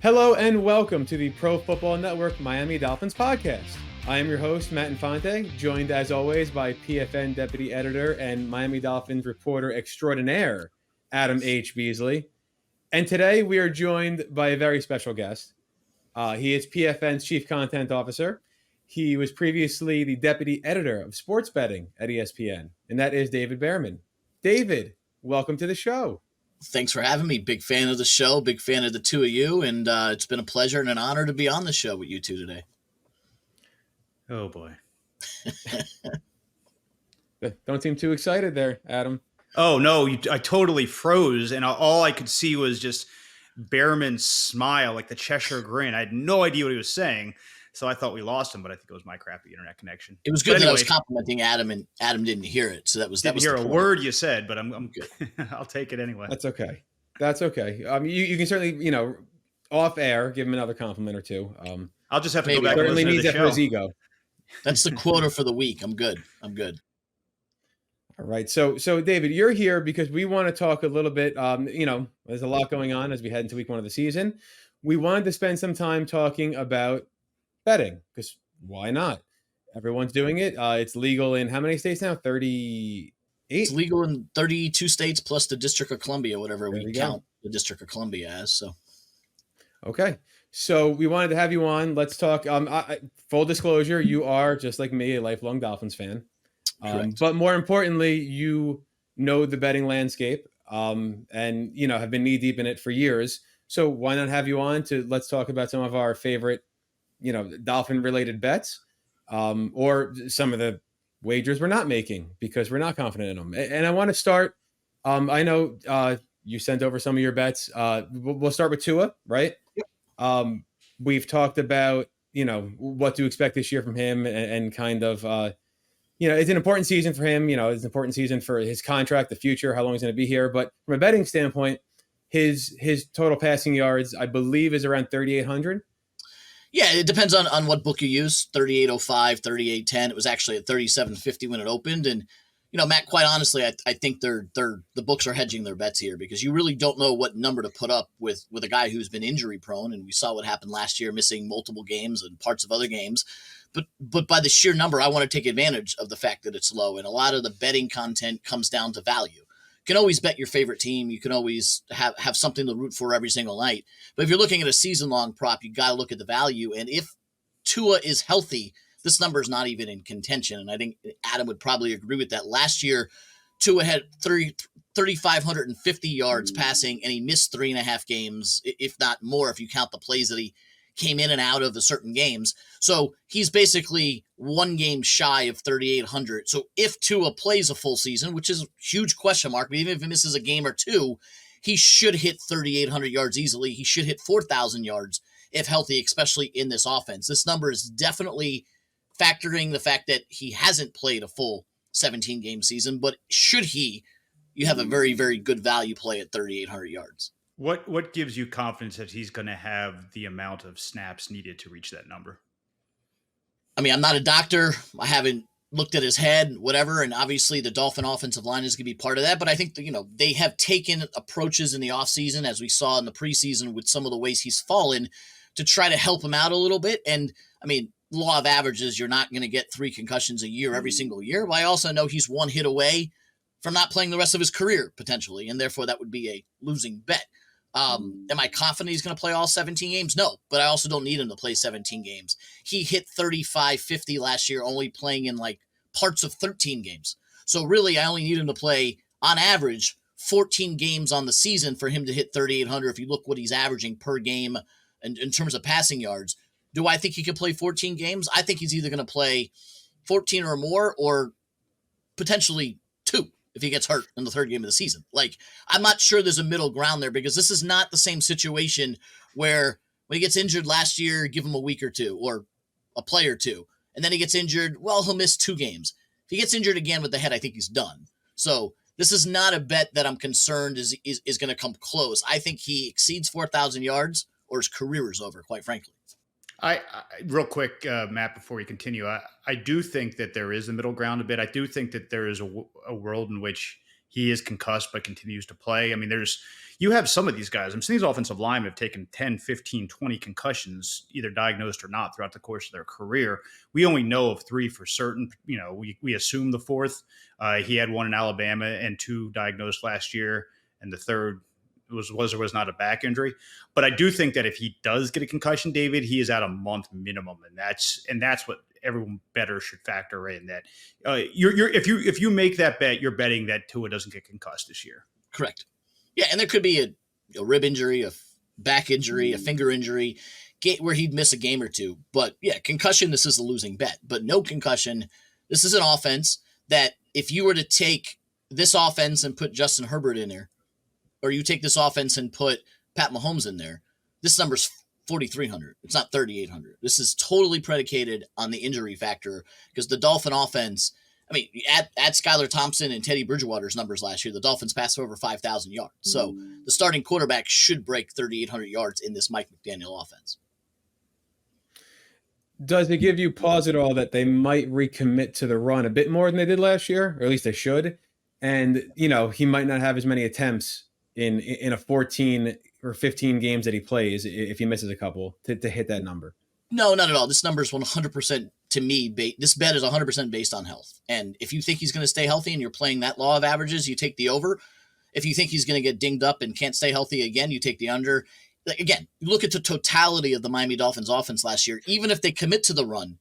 Hello and welcome to the Pro Football Network Miami Dolphins Podcast. I am your host, Matt Infante, joined as always by PFN Deputy Editor and Miami Dolphins reporter extraordinaire, Adam H. Beasley. And today we are joined by a very special guest. He is PFN's Chief Content Officer. He was previously the Deputy Editor of Sports Betting at ESPN, and that is David Bearman. David, welcome to the show. Thanks for having me. Big fan of the show, big fan of the two of you, and it's been a pleasure and an honor to be on the show with you two today. Oh, boy. Don't seem too excited there, Adam. Oh, no, I totally froze, and all I could see was just Bearman's smile, like the Cheshire grin. I had no idea what he was saying, so I thought we lost him, but I think it was my crappy internet connection. It was good that I was complimenting Adam, and Adam didn't hear it, so that was hear a word you said, but I'm good. I'll take it anyway. That's okay. You can certainly, off air, give him another compliment or two. I'll just have to go back and certainly listen needs to that the for show. his ego. That's the quota for the week. I'm good. All right. So David, you're here because we want to talk a little bit, there's a lot going on as we head into week one of the season. We wanted to spend some time talking about betting because why not? Everyone's doing it. It's legal in how many states now? 38? It's legal in 32 states plus the District of Columbia, whatever we count the District of Columbia as. So, okay. So we wanted to have you on. Let's talk. Full disclosure, you are, just like me, a lifelong Dolphins fan. But more importantly, you know the betting landscape and, have been knee deep in it for years. So why not have you on let's talk about some of our favorite, Dolphin related bets or some of the wagers we're not making because we're not confident in them. And I want to start. I know you sent over some of your bets. We'll start with Tua, right? Yep. We've talked about, what to expect this year from him and kind of, it's an important season for him. It's an important season for his contract, the future, how long he's going to be here. But from a betting standpoint, his total passing yards, I believe, is around 3,800. Yeah, it depends on what book you use. 3805, 3810. It was actually at 3750 when it opened. And, Matt, quite honestly, I think the books are hedging their bets here because you really don't know what number to put up with a guy who's been injury prone. And we saw what happened last year, missing multiple games and parts of other games. But by the sheer number, I want to take advantage of the fact that it's low. And a lot of the betting content comes down to value. You can always bet your favorite team. You can always have something to root for every single night. But if you're looking at a season-long prop, you got to look at the value. And if Tua is healthy, this number is not even in contention. And I think Adam would probably agree with that. Last year, Tua had 3,550 yards passing, and he missed 3.5 games, if not more, if you count the plays that he came in and out of the certain games. So he's basically one game shy of 3,800. So if Tua plays a full season, which is a huge question mark, but even if he misses a game or two, he should hit 3,800 yards easily. He should hit 4,000 yards if healthy, especially in this offense. This number is definitely factoring the fact that he hasn't played a full 17-game season, but should he, you have a very, very good value play at 3,800 yards. What gives you confidence that he's going to have the amount of snaps needed to reach that number? I mean, I'm not a doctor. I haven't looked at his head, whatever. And obviously the Dolphin offensive line is going to be part of that. But I think that, they have taken approaches in the offseason, as we saw in the preseason with some of the ways he's fallen, to try to help him out a little bit. And I mean, law of averages, you're not going to get 3 concussions a year every single year. But I also know he's one hit away from not playing the rest of his career potentially. And therefore that would be a losing bet. Am I confident he's going to play all 17 games? No, but I also don't need him to play 17 games. He hit 3,550 last year, only playing in like parts of 13 games. So really, I only need him to play on average 14 games on the season for him to hit 3,800. If you look what he's averaging per game and in terms of passing yards, do I think he could play 14 games? I think he's either going to play 14 or more or potentially 2. If he gets hurt in the 3rd game of the season. Like, I'm not sure there's a middle ground there because this is not the same situation where when he gets injured last year, give him a week or 2 or a play or 2. And then he gets injured, well, he'll miss 2 games. If he gets injured again with the head, I think he's done. So this is not a bet that I'm concerned is going to come close. I think he exceeds 4,000 yards or his career is over, quite frankly. I real quick, Matt, before we continue, I do think that there is a middle ground a bit. I do think that there is a world in which he is concussed but continues to play. I mean, you have some of these guys. I'm seeing these offensive linemen have taken 10, 15, 20 concussions, either diagnosed or not, throughout the course of their career. We only know of 3 for certain. We assume the 4th. He had 1 in Alabama and 2 diagnosed last year, and the 3rd was or was not a back injury. But I do think that if he does get a concussion, David, he is at a month minimum, and that's what everyone better should factor in. That if you make that bet, you're betting that Tua doesn't get concussed this year. Correct. Yeah, and there could be a rib injury, a back injury, a finger injury, where he'd miss a game or 2. But yeah, concussion, this is a losing bet. But no concussion, this is an offense that if you were to take this offense and put Justin Herbert in there, or you take this offense and put Pat Mahomes in there, this number's 4,300. It's not 3,800. This is totally predicated on the injury factor, because the Dolphin offense, I mean, add Skylar Thompson and Teddy Bridgewater's numbers last year, the Dolphins passed for over 5,000 yards. So the starting quarterback should break 3,800 yards in this Mike McDaniel offense. Does it give you pause at all that they might recommit to the run a bit more than they did last year, or at least they should? And, he might not have as many attempts in a 14 or 15 games that he plays if he misses a couple to hit that number. No, not at all. This number is 100% to me. This bet is 100% based on health. And if you think he's going to stay healthy and you're playing that law of averages, you take the over. If you think he's going to get dinged up and can't stay healthy again, you take the under. Again, look at the totality of the Miami Dolphins offense last year. Even if they commit to the run,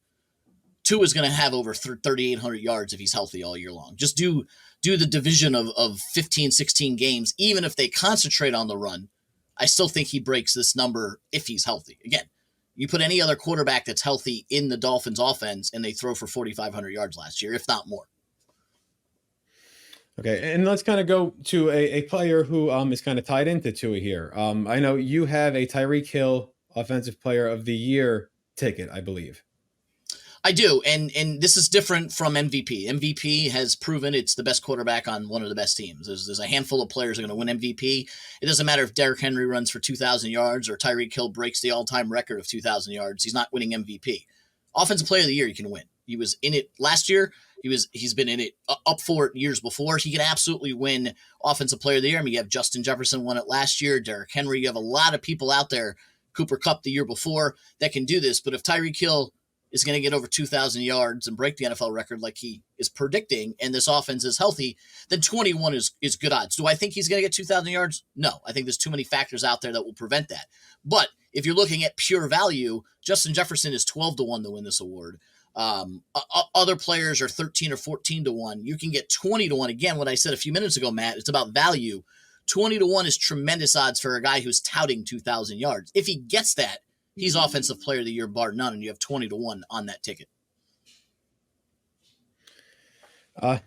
Tua is going to have over 3,800 yards if he's healthy all year long. Just do the division of 15, 16 games. Even if they concentrate on the run, I still think he breaks this number if he's healthy. Again, you put any other quarterback that's healthy in the Dolphins offense and they throw for 4,500 yards last year, if not more. Okay, and let's kind of go to a player who is kind of tied into Tua here. I know you have a Tyreek Hill Offensive Player of the Year ticket, I believe. I do, and this is different from MVP. MVP has proven it's the best quarterback on one of the best teams. There's a handful of players who are going to win MVP. It doesn't matter if Derrick Henry runs for 2,000 yards or Tyreek Hill breaks the all-time record of 2,000 yards. He's not winning MVP. Offensive Player of the Year, you can win. He was in it last year. He's been in it up for it years before. He can absolutely win Offensive Player of the Year. I mean, you have Justin Jefferson won it last year. Derrick Henry. You have a lot of people out there. Cooper Kupp the year before that can do this. But if Tyreek Hill is going to get over 2,000 yards and break the NFL record like he is predicting, and this offense is healthy, then 21 is good odds. Do I think he's going to get 2,000 yards? No. I think there's too many factors out there that will prevent that. But if you're looking at pure value, Justin Jefferson is 12-1 to win this award. Other players are 13 or 14-1. You can get 20-1. Again, what I said a few minutes ago, Matt, it's about value. 20-1 is tremendous odds for a guy who's touting 2,000 yards. If he gets that, he's Offensive Player of the Year, bar none, and you have 20-1 on that ticket.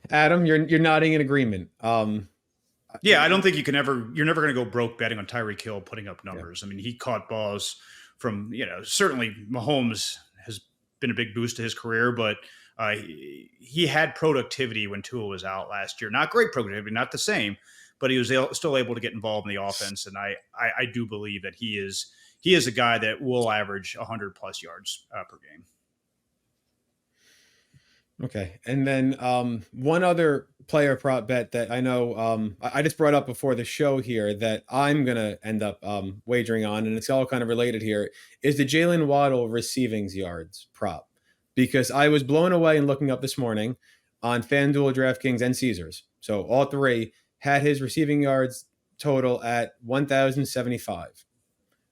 Adam, you're nodding in agreement. Yeah, I don't think you're never going to go broke betting on Tyreek Hill putting up numbers. Yeah. I mean, he caught balls from, certainly Mahomes has been a big boost to his career, but he had productivity when Tua was out last year. Not great productivity, not the same, but he was still able to get involved in the offense. And I do believe that he is a guy that will average 100 plus yards per game. Okay. And then one other player prop bet that I know I just brought up before the show here that I'm going to end up wagering on, and it's all kind of related here, is the Jalen Waddle receiving yards prop. Because I was blown away in looking up this morning on FanDuel, DraftKings, and Caesars. So all three had his receiving yards total at 1,075,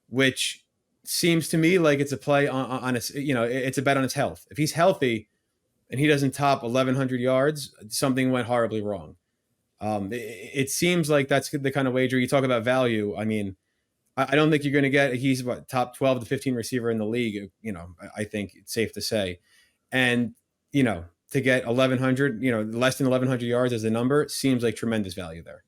which seems to me like it's a play on his, it's a bet on his health. If he's healthy and he doesn't top 1,100 yards, something went horribly wrong. It seems like that's the kind of wager you talk about value. I mean, I don't think you're going to get, he's top 12 to 15 receiver in the league. I think it's safe to say. And, to get 1,100, less than 1,100 yards as a number seems like tremendous value there.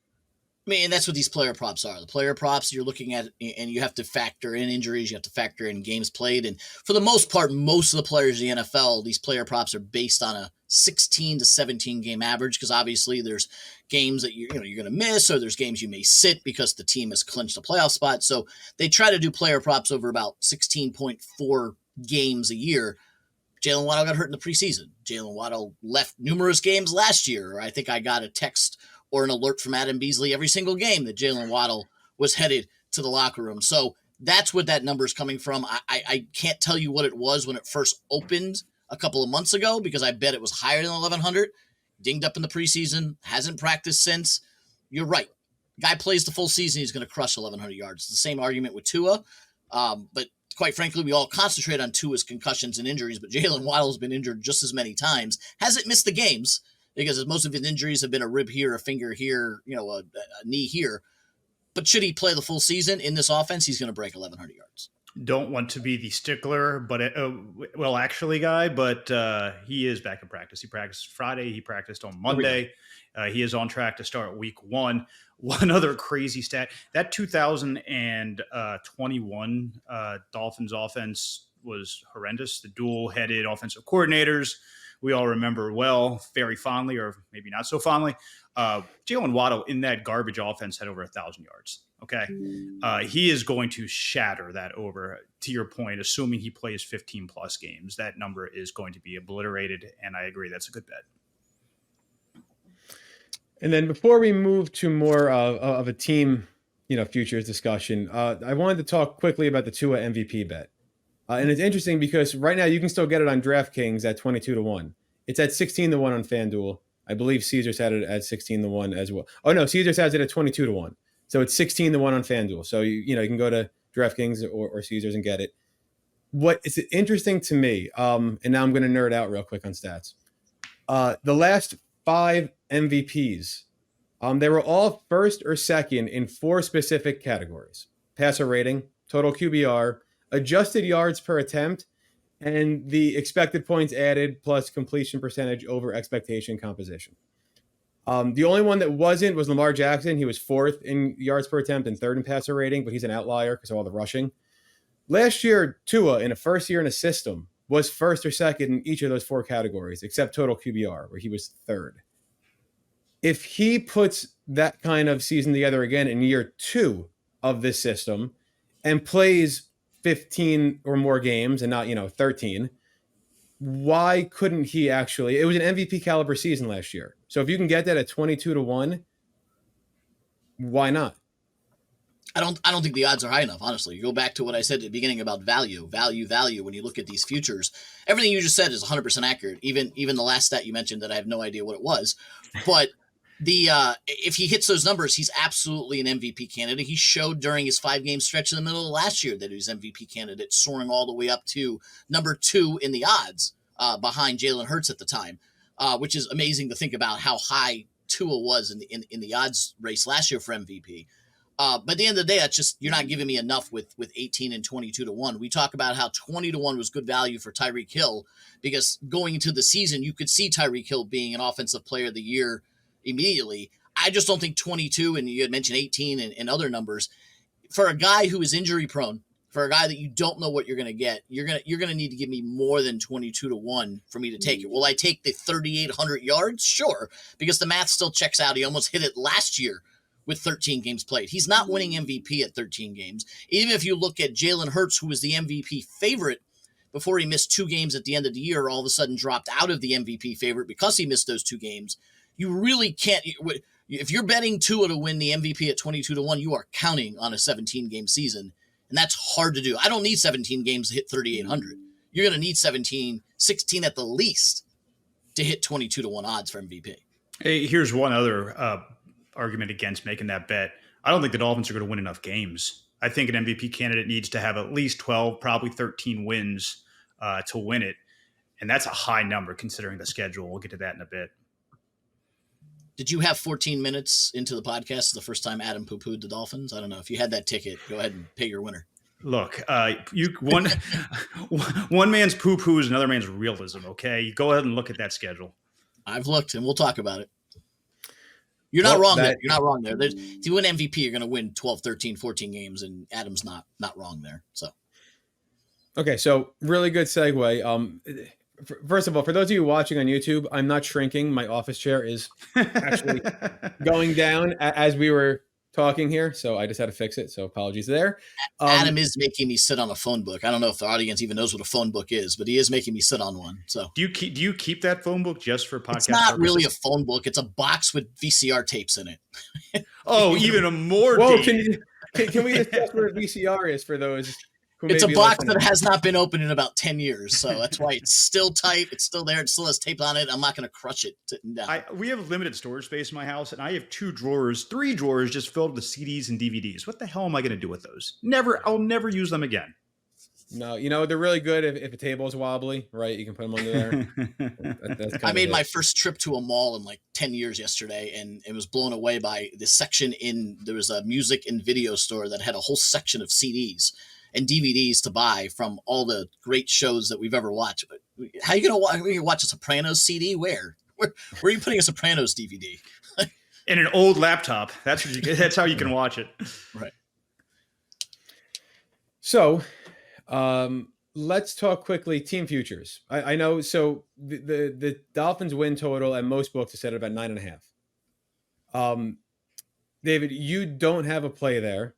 I mean, and that's what these player props are. The player props you're looking at, and you have to factor in injuries. You have to factor in games played. And for the most part, most of the players in the NFL, these player props are based on a 16 to 17 game average, because obviously there's games that you're going to miss, or there's games you may sit because the team has clinched a playoff spot. So they try to do player props over about 16.4 games a year. Jalen Waddle got hurt in the preseason. Jalen Waddle left numerous games last year. I think I got a text or an alert from Adam Beasley every single game that Jalen Waddle was headed to the locker room. So that's what that number is coming from. I can't tell you what it was when it first opened a couple of months ago, because I bet it was higher than 1,100. Dinged up in the preseason, hasn't practiced since. You're right. Guy plays the full season, he's going to crush 1,100 yards. It's the same argument with Tua. But quite frankly, we all concentrate on Tua's concussions and injuries, but Jalen Waddle's been injured just as many times. Hasn't missed the games because most of his injuries have been a rib here, a finger here, a knee here. But should he play the full season in this offense, he's going to break 1,100 yards. Don't want to be the stickler, but he is back in practice. He practiced Friday. He practiced on Monday. He is on track to start week 1. One other crazy stat, that 2021 Dolphins offense was horrendous. The dual-headed offensive coordinators, we all remember well, very fondly, or maybe not so fondly. Jalen Waddle in that garbage offense had over 1,000 yards. Okay. He is going to shatter that over, to your point, assuming he plays 15 plus games. That number is going to be obliterated. And I agree. That's a good bet. And then before we move to more of a team, futures discussion, I wanted to talk quickly about the Tua MVP bet. And it's interesting because right now you can still get it on DraftKings at 22-1. It's at 16-1 on FanDuel. I believe Caesars had it at 16-1 as well. Oh no, Caesars has it at 22-1. So it's 16-1 on FanDuel. So you can go to DraftKings or Caesars and get it. What is interesting to me, and now I'm going to nerd out real quick on stats. The last 5 MVPs, they were all first or second in 4 specific categories: passer rating, total QBR, adjusted yards per attempt, and the expected points added plus completion percentage over expectation composition. The only one that wasn't was Lamar Jackson. He was 4th in yards per attempt and 3rd in passer rating, but he's an outlier because of all the rushing. Last year, Tua, in a first year in a system, was 1st or 2nd in each of those 4 categories, except total QBR, where he was 3rd. If he puts that kind of season together again in year 2 of this system and plays 15 or more games and not, 13, why couldn't he actually? It was an MVP caliber season last year. So if you can get that at 22-1, why not? I don't think the odds are high enough, honestly. You go back to what I said at the beginning about value. When you look at these futures, everything you just said is 100% accurate. Even the last stat you mentioned that I have no idea what it was, but if he hits those numbers, he's absolutely an MVP candidate. He showed during his 5-game stretch in the middle of last year that he was MVP candidate, soaring all the way up to number 2 in the odds behind Jalen Hurts at the time, which is amazing to think about how high Tua was in the odds race last year for MVP. But at the end of the day, that's just, you're not giving me enough with 18 and 22-1. We talk about how 20-1 was good value for Tyreek Hill, because going into the season, you could see Tyreek Hill being an offensive player of the year immediately. I just don't think 22, and you had mentioned 18 and other numbers, for a guy who is injury prone, for a guy that you don't know what you're going to get, you're going to need to give me more than 22-1 for me to take it. Will I take the 3,800 yards? Sure, because the math still checks out. He almost hit it last year with 13 games played. He's not winning MVP at 13 games. Even if you look at Jalen Hurts, who was the MVP favorite before he missed 2 games at the end of the year, all of a sudden dropped out of the MVP favorite because he missed those 2 games. You really can't. If you're betting Tua to win the MVP at 22-1, you are counting on a 17-game season, and that's hard to do. I don't need 17 games to hit 3,800. You're going to need 16 at the least to hit 22-1 odds for MVP. Hey, here's one other argument against making that bet. I don't think the Dolphins are going to win enough games. I think an MVP candidate needs to have at least 12, probably 13 wins to win it, and that's a high number considering the schedule. We'll get to that in a bit. Did you have 14 minutes into the podcast the first time Adam poo-pooed the Dolphins? I don't know. If you had that ticket, go ahead and pay your winner. Look, one man's poo-poo is another man's realism, okay? You go ahead and look at that schedule. I've looked, and we'll talk about it. You're not wrong there. You're not wrong there. If you win MVP, you're going to win 12, 13, 14 games, and Adam's not wrong there. So, okay, so really good segue. First of all, for those of you watching on YouTube, I'm not shrinking. My office chair is actually going down as we were talking here, so I just had to fix it. So apologies there. Adam is making me sit on a phone book. I don't know if the audience even knows what a phone book is, but he is making me sit on one. So do you keep that phone book just for podcast? It's not purposes? really a phone book. It's a box with VCR tapes in it. Oh, even a more. Whoa! Can we discuss what a VCR is for those? It's a box that has not been opened in about 10 years. So that's why it's still tight. It's still there. It still has tape on it. I'm not going to crush it. We have limited storage space in my house, and I have 3 drawers just filled with CDs and DVDs. What the hell am I going to do with those? I'll never use them again. No, they're really good if a table is wobbly, right? You can put them under there. I made my first trip to a mall in like 10 years yesterday, and it was blown away by the section there was a music and video store that had a whole section of CDs and DVDs to buy from all the great shows that we've ever watched. How are you going to watch a Sopranos CD? Where are you putting a Sopranos DVD? In an old laptop. That's how you can watch it. Right. So, let's talk quickly team futures. I know. So the Dolphins win total at most books is set at about 9.5. David, you don't have a play there.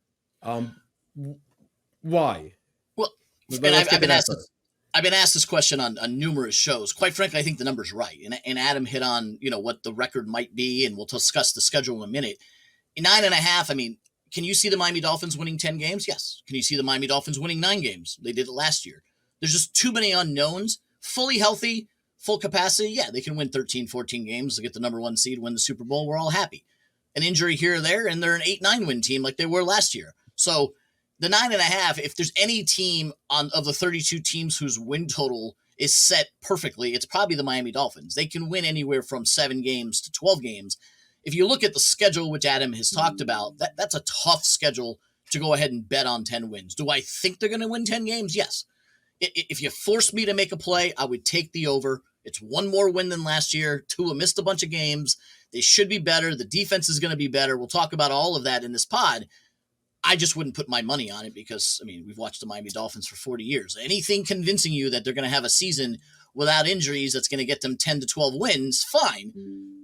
Why? Well, and I've been asked this question on numerous shows. Quite frankly, I think the number's right. And Adam hit on, what the record might be, and we'll discuss the schedule in a minute. 9.5, I mean, can you see the Miami Dolphins winning 10 games? Yes. Can you see the Miami Dolphins winning 9 games? They did it last year. There's just too many unknowns. Fully healthy, full capacity, yeah, they can win 13, 14 games to get the number 1 seed, win the Super Bowl. We're all happy. An injury here or there, and they're an 8-9 win team like they were last year. So the 9.5, if there's any team of the 32 teams whose win total is set perfectly, it's probably the Miami Dolphins. They can win anywhere from 7 games to 12 games. If you look at the schedule, which Adam has talked about, that's a tough schedule to go ahead and bet on 10 wins. Do I think they're going to win 10 games? Yes. If you force me to make a play, I would take the over. It's 1 more win than last year. Tua missed a bunch of games. They should be better. The defense is going to be better. We'll talk about all of that in this pod. I just wouldn't put my money on it because, we've watched the Miami Dolphins for 40 years. Anything convincing you that they're going to have a season without injuries that's going to get them 10 to 12 wins, fine.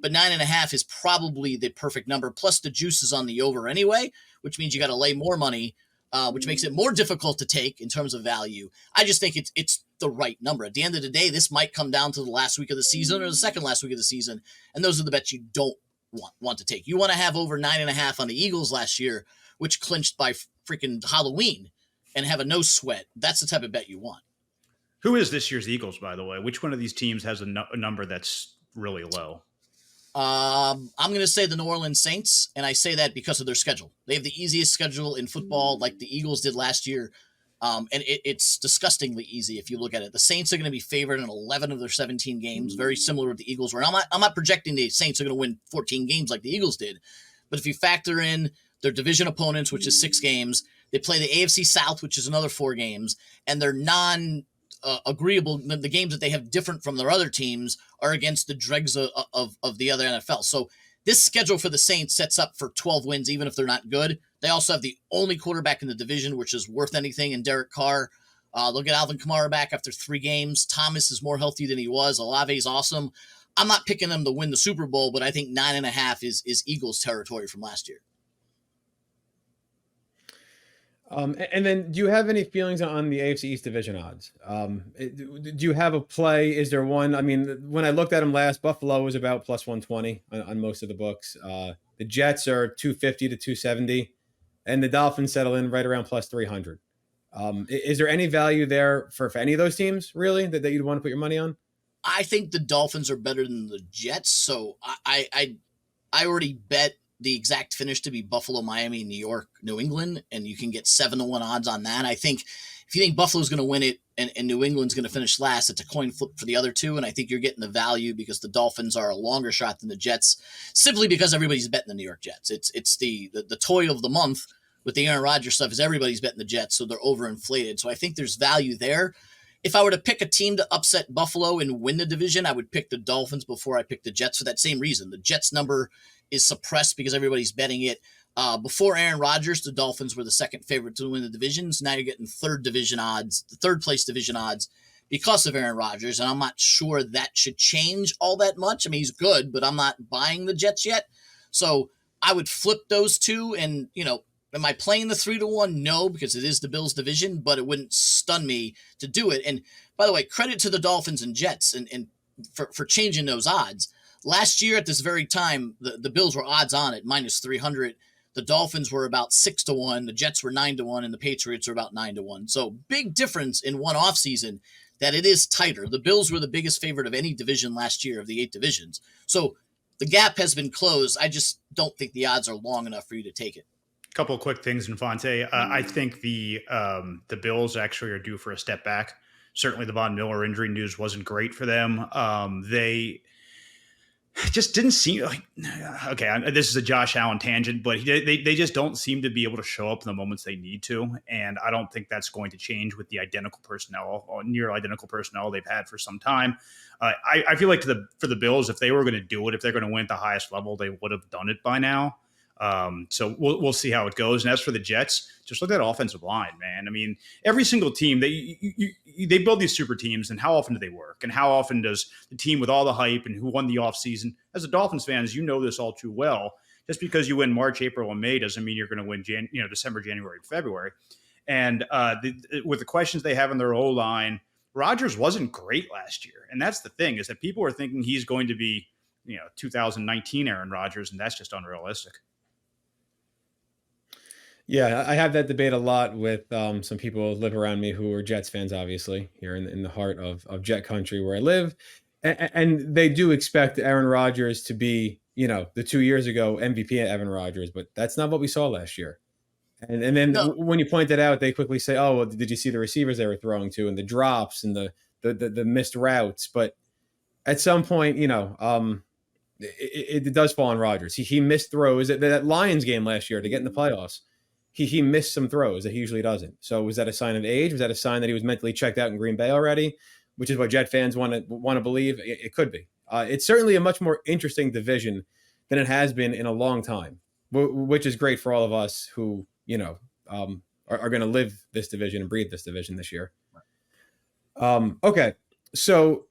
But 9.5 is probably the perfect number. Plus the juice is on the over anyway, which means you got to lay more money, which makes it more difficult to take in terms of value. I just think it's the right number. At the end of the day, this might come down to the last week of the season or the second last week of the season. And those are the bets you don't want to take. You want to have over 9.5 on the Eagles last year, which clinched by freaking Halloween, and have a no sweat. That's the type of bet you want. Who is this year's Eagles, by the way? Which one of these teams has a number that's really low? I'm going to say the New Orleans Saints, and I say that because of their schedule. They have the easiest schedule in football, like the Eagles did last year, and it's disgustingly easy if you look at it. The Saints are going to be favored in 11 of their 17 games, very similar to what the Eagles were. And I'm not projecting the Saints are going to win 14 games like the Eagles did, but if you factor in their division opponents, which is 6 games, they play the AFC South, which is another 4 games, and their agreeable, the games that they have different from their other teams are against the dregs of the other NFL. So this schedule for the Saints sets up for 12 wins, even if they're not good. They also have the only quarterback in the division, which is worth anything, in Derek Carr. They'll get Alvin Kamara back after 3 games. Thomas is more healthy than he was. Olave's awesome. I'm not picking them to win the Super Bowl, but I think 9.5 is Eagles territory from last year. And then do you have any feelings on the AFC East division odds? Do you have a play? Is there one? When I looked at them last, Buffalo was about plus 120 on most of the books. The Jets are 250 to 270, and the Dolphins settle in right around plus 300. Is there any value there for any of those teams, really, that you'd want to put your money on? I think the Dolphins are better than the Jets, so I already bet the exact finish to be Buffalo, Miami, New York, New England, and you can get 7-1 odds on that. I think if you think Buffalo's going to win it and New England's going to finish last, it's a coin flip for the other two, and I think you're getting the value because the Dolphins are a longer shot than the Jets, simply because everybody's betting the New York Jets. It's the toy of the month with the Aaron Rodgers stuff is everybody's betting the Jets, so they're overinflated. So I think there's value there. If I were to pick a team to upset Buffalo and win the division, I would pick the Dolphins before I pick the Jets for that same reason. The Jets number is suppressed because everybody's betting it. Before Aaron Rodgers, the Dolphins were the second favorite to win the divisions. Now you're getting third place division odds because of Aaron Rodgers, and I'm not sure that should change all that much. He's good, but I'm not buying the Jets yet. So I would flip those two. And, am I playing the 3-1? No, because it is the Bills division, but it wouldn't stun me to do it. And by the way, credit to the Dolphins and Jets and for changing those odds. Last year at this very time, the Bills were odds on at minus 300. The Dolphins were about 6-1. The Jets were 9-1, and the Patriots were about 9-1. So big difference in one offseason that it is tighter. The Bills were the biggest favorite of any division last year of the 8 divisions. So the gap has been closed. I just don't think the odds are long enough for you to take it. Couple of quick things, Infante. I think the Bills actually are due for a step back. Certainly the Von Miller injury news wasn't great for them. They just didn't seem like, okay, this is a Josh Allen tangent, but they just don't seem to be able to show up in the moments they need to. And I don't think that's going to change with the identical personnel or near identical personnel they've had for some time. I feel like for the Bills, if they were going to do it, if they're going to win at the highest level, they would have done it by now. So we'll see how it goes. And as for the Jets, just look at that offensive line, man. I mean, every single team, they build these super teams, and how often do they work? And how often does the team with all the hype and who won the offseason, as a Dolphins fans, you know this all too well. Just because you win March, April, and May doesn't mean you're going to win December, January, and February. And with the questions they have in their O-line, Rodgers wasn't great last year. And that's the thing, is that people are thinking he's going to be 2019 Aaron Rodgers, and that's just unrealistic. Yeah, I have that debate a lot with some people who live around me who are Jets fans, obviously, here in the heart of Jet country where I live. And they do expect Aaron Rodgers to be, the 2 years ago MVP Aaron Rodgers, but that's not what we saw last year. And then when you point that out, they quickly say, oh, well, did you see the receivers they were throwing to and the drops and the missed routes? But at some point, it does fall on Rodgers. He missed throws at that Lions game last year to get in the playoffs. He missed some throws that he usually doesn't. So was that a sign of age? Was that a sign that he was mentally checked out in Green Bay already? Which is what Jet fans want to believe. It could be. It's certainly a much more interesting division than it has been in a long time, which is great for all of us who, are going to live this division and breathe this division this year. Okay. So,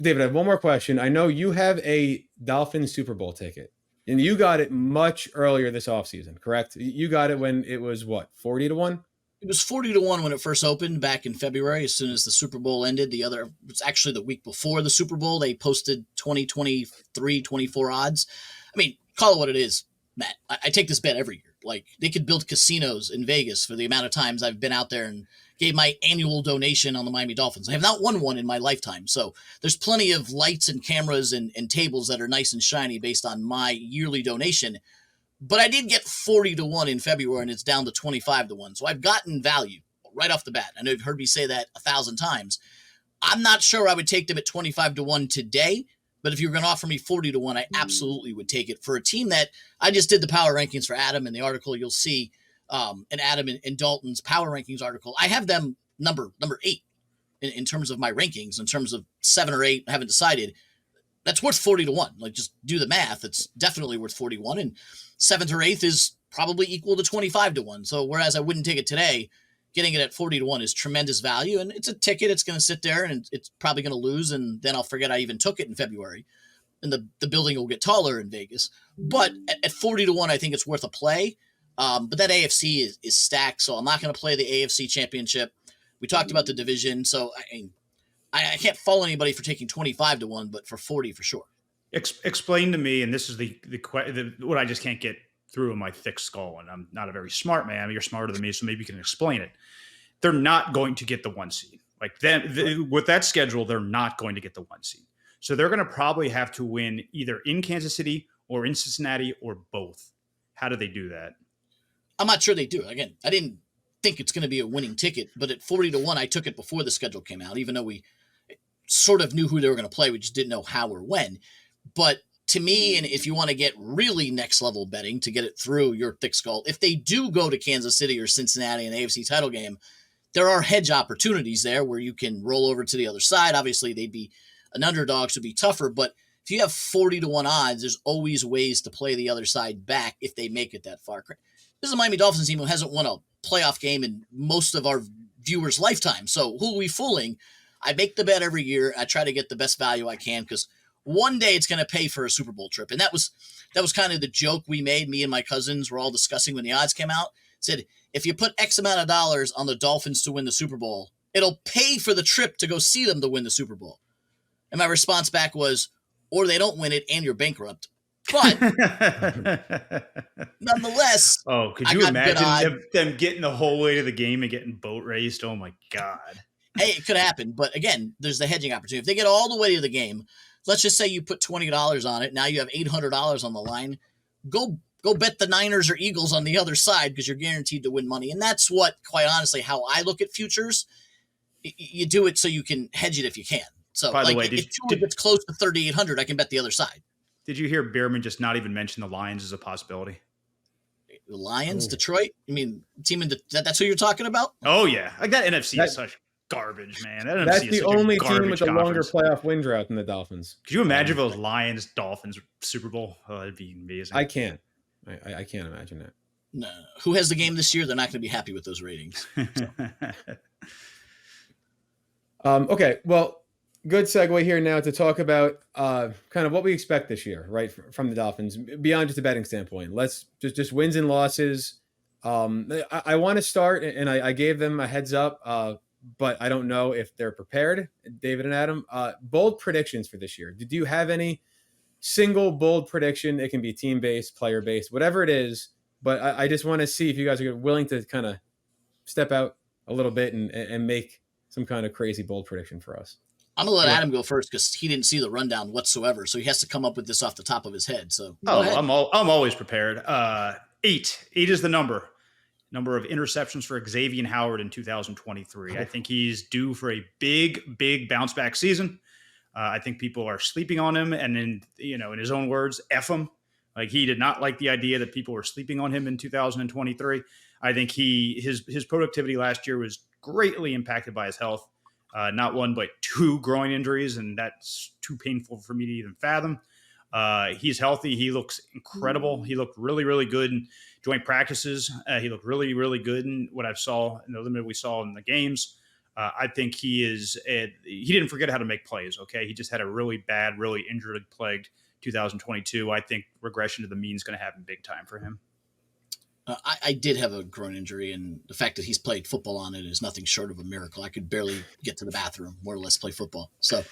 David, I have one more question. I know you have a Dolphins Super Bowl ticket. And you got it much earlier this offseason, correct? You got it when it was, 40-1? It was 40-1 when it first opened back in February, as soon as the Super Bowl ended. It was actually the week before the Super Bowl. They posted 2023, 24 odds. I mean, call it what it is, Matt. I take this bet every year. Like, they could build casinos in Vegas for the amount of times I've been out there and gave my annual donation on the Miami Dolphins. I have not won one in my lifetime. So there's plenty of lights and cameras and tables that are nice and shiny based on my yearly donation. But I did get 40-1 in February, and it's down to 25-1. So I've gotten value right off the bat. I know you've heard me say that 1,000 times. I'm not sure I would take them at 25-1 today, but if you were going to offer me 40-1, I absolutely would take it for a team that I just did the power rankings for Adam in the article. You'll see and Adam and Dalton's power rankings article. I have them number 8 in terms of my rankings. In terms of 7 or 8, I haven't decided. That's worth 40-1. Like, just do the math. It's definitely worth 41. And 7th or 8th is probably equal to 25-1. So whereas I wouldn't take it today, getting it at 40-1 is tremendous value. And it's a ticket. It's going to sit there and it's probably going to lose. And then I'll forget I even took it in February. And the building will get taller in Vegas. But at 40-1, I think it's worth a play. But that AFC is stacked, so I'm not going to play the AFC Championship. We talked about the division, so I can't fault anybody for taking 25-1, but for 40 for sure. Explain to me, and this is the what I just can't get through in my thick skull, and I'm not a very smart man. You're smarter than me, so maybe you can explain it. They're not going to get the 1 seed. Like, with that schedule, they're not going to get the 1 seed. So they're going to probably have to win either in Kansas City or in Cincinnati or both. How do they do that? I'm not sure they do. Again, I didn't think it's going to be a winning ticket, but at 40-1, I took it before the schedule came out, even though we sort of knew who they were going to play. We just didn't know how or when. But to me, and if you want to get really next level betting to get it through your thick skull, if they do go to Kansas City or Cincinnati in the AFC title game, there are hedge opportunities there where you can roll over to the other side. Obviously, they'd be an underdog, so it'd be tougher. But if you have 40-1 odds, there's always ways to play the other side back if they make it that far. This is a Miami Dolphins team who hasn't won a playoff game in most of our viewers' lifetime. So who are we fooling? I make the bet every year. I try to get the best value I can because one day it's going to pay for a Super Bowl trip. And that was kind of the joke we made. Me and my cousins were all discussing when the odds came out. Said, if you put X amount of dollars on the Dolphins to win the Super Bowl, it'll pay for the trip to go see them to win the Super Bowl. And my response back was, or they don't win it and you're bankrupt. But nonetheless, could you imagine them getting the whole way to the game and getting boat raced? Oh my God. Hey, it could happen. But again, there's the hedging opportunity. If they get all the way to the game, let's just say you put $20 on it. Now you have $800 on the line. Go bet the Niners or Eagles on the other side because you're guaranteed to win money. And that's what, quite honestly, how I look at futures. You do it so you can hedge it if you can. So, by the way, if it's close to 3,800, I can bet the other side. Did you hear Bearman just not even mention the Lions as a possibility? The Lions, Detroit? You mean team in that's who you're talking about? Oh, yeah. Like that NFC is such garbage, man. That's the only team with a longer playoff win drought than the Dolphins. Could you imagine if it was Lions, Dolphins, Super Bowl? Oh, that'd be amazing. I can't. I can't imagine that. No. Who has the game this year? They're not going to be happy with those ratings. So. Okay, well, good segue here now to talk about kind of what we expect this year, right, from the Dolphins, beyond just a betting standpoint. Let's just wins and losses. I want to start, and I gave them a heads up, but I don't know if they're prepared, David and Adam. Bold predictions for this year. Did you have any single bold prediction? It can be team-based, player-based, whatever it is. But I just want to see if you guys are willing to kind of step out a little bit and make some kind of crazy bold prediction for us. I'm going to let Adam go first because he didn't see the rundown whatsoever. So he has to come up with this off the top of his head. So I'm always prepared. 8 is the number of interceptions for Xavier Howard in 2023. I think he's due for a big bounce back season. I think people are sleeping on him, and in his own words, F him. Like, he did not like the idea that people were sleeping on him in 2023. I think his productivity last year was greatly impacted by his health. Not one, but 2 groin injuries, and that's too painful for me to even fathom. He's healthy. He looks incredible. He looked really, really good in joint practices. He looked really, really good in what I saw in the limited we saw in the games. I think he didn't forget how to make plays, okay? He just had a really bad, really injury-plagued 2022. I think regression to the mean is going to happen big time for him. I did have a groin injury, and the fact that he's played football on it is nothing short of a miracle. I could barely get to the bathroom, more or less play football. So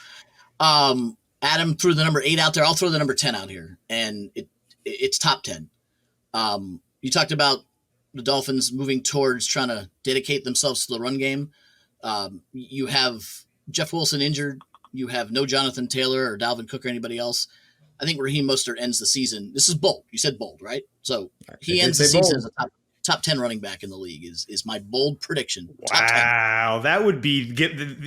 Adam threw the number 8 out there. I'll throw the number 10 out here, and it's top 10. You talked about the Dolphins moving towards trying to dedicate themselves to the run game. You have Jeff Wilson injured. You have no Jonathan Taylor or Dalvin Cook or anybody else. I think Raheem Mostert ends the season. This is bold. You said bold, right? So he ends the season as a top 10 running back in the league is my bold prediction. Wow. That would be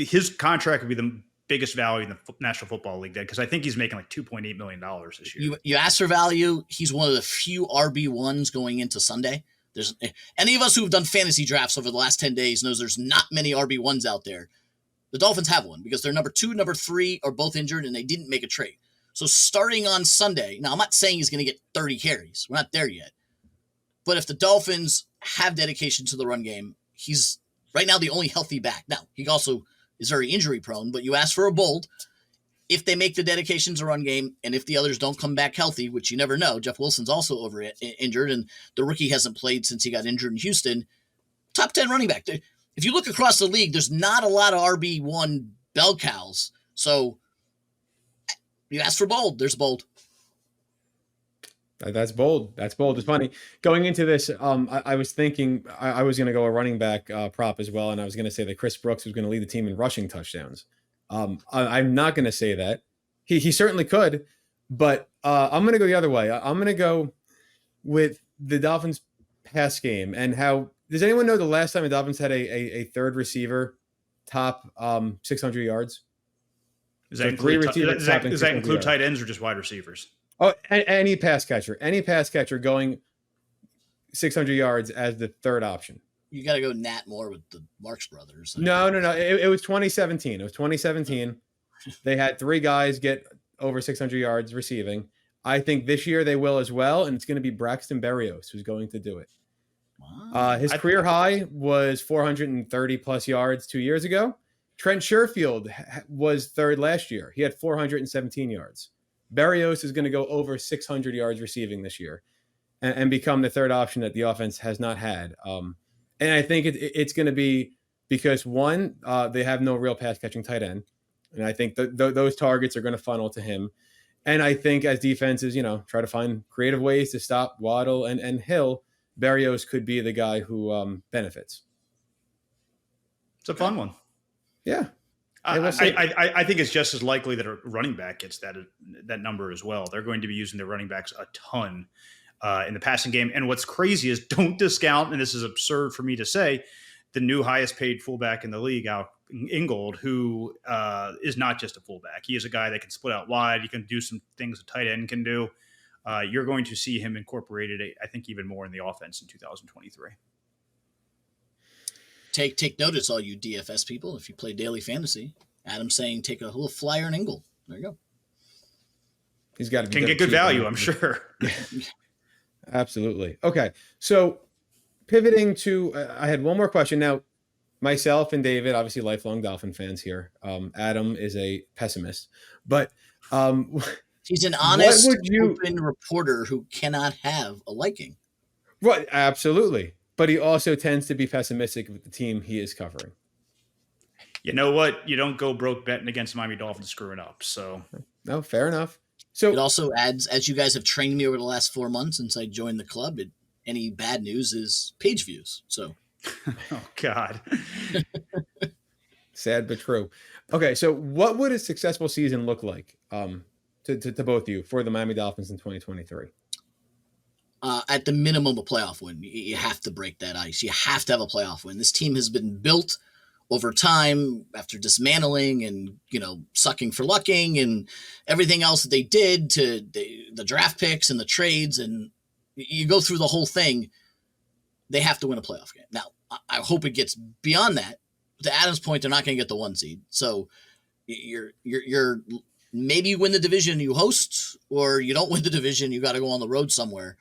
his contract would be the biggest value in the National Football League then, because I think he's making like $2.8 million this year. You ask for value. He's one of the few RB1s going into Sunday. There's any of us who have done fantasy drafts over the last 10 days knows there's not many RB1s out there. The Dolphins have one because their number 2, number 3 are both injured and they didn't make a trade. So starting on Sunday, now I'm not saying he's going to get 30 carries. We're not there yet. But if the Dolphins have dedication to the run game, he's right now the only healthy back. Now, he also is very injury prone, but you ask for a bold. If they make the dedication to run game, and if the others don't come back healthy, which you never know, Jeff Wilson's also injured, and the rookie hasn't played since he got injured in Houston, top 10 running back. If you look across the league, there's not a lot of RB1 bell cows. So you ask for bold, there's bold. That's bold. That's bold. It's funny. Going into this, I was thinking I was going to go a running back prop as well, and I was going to say that Chris Brooks was going to lead the team in rushing touchdowns. I'm not going to say that. He certainly could, but I'm going to go the other way. I'm going to go with the Dolphins pass game and how. Does anyone know the last time the Dolphins had a third receiver top 600 yards? Does that include tight ends or just wide receivers? Oh, any pass catcher going 600 yards as the third option. You got to go Nat Moore with the Marks brothers. No. It was 2017. It was 2017. They had 3 guys get over 600 yards receiving. I think this year they will as well, and it's going to be Braxton Berrios who's going to do it. Wow. His career high was 430 plus yards 2 years ago. Trent Sherfield was third last year. He had 417 yards. Berrios is going to go over 600 yards receiving this year and become the third option that the offense has not had. And I think it's going to be because, one, they have no real pass-catching tight end. And I think those targets are going to funnel to him. And I think as defenses, try to find creative ways to stop Waddle and Hill, Berrios could be the guy who benefits. It's a fun one. Yeah. I think it's just as likely that a running back gets that number as well. They're going to be using their running backs a ton in the passing game. And what's crazy is don't discount, and this is absurd for me to say, the new highest paid fullback in the league, Al Ingold, who is not just a fullback. He is a guy that can split out wide. He can do some things a tight end can do. You're going to see him incorporated, I think, even more in the offense in 2023. Take notice, all you DFS people. If you play daily fantasy, Adam's saying take a little flyer on Ingold. There you go. He's got to can get good value, I'm sure. Absolutely. Okay, so pivoting to, I had one more question. Now, myself and David, obviously lifelong Dolphin fans here. Adam is a pessimist, but he's an honest, open reporter who cannot have a liking. Right, absolutely. But he also tends to be pessimistic with the team he is covering. You know what? You don't go broke betting against the Miami Dolphins screwing up. So no, fair enough. So it also adds, as you guys have trained me over the last 4 months since I joined the club, any bad news is page views. So, oh God, sad but true. Okay, so what would a successful season look like to both of you for the Miami Dolphins in 2023? At the minimum, a playoff win. You have to break that ice. You have to have a playoff win. This team has been built over time after dismantling and, sucking for lucking and everything else that they did to the draft picks and the trades. And you go through the whole thing. They have to win a playoff game. Now, I hope it gets beyond that. To Adam's point, they're not going to get the 1 seed. So you're maybe you win the division you host, or you don't win the division. You got to go on the road somewhere.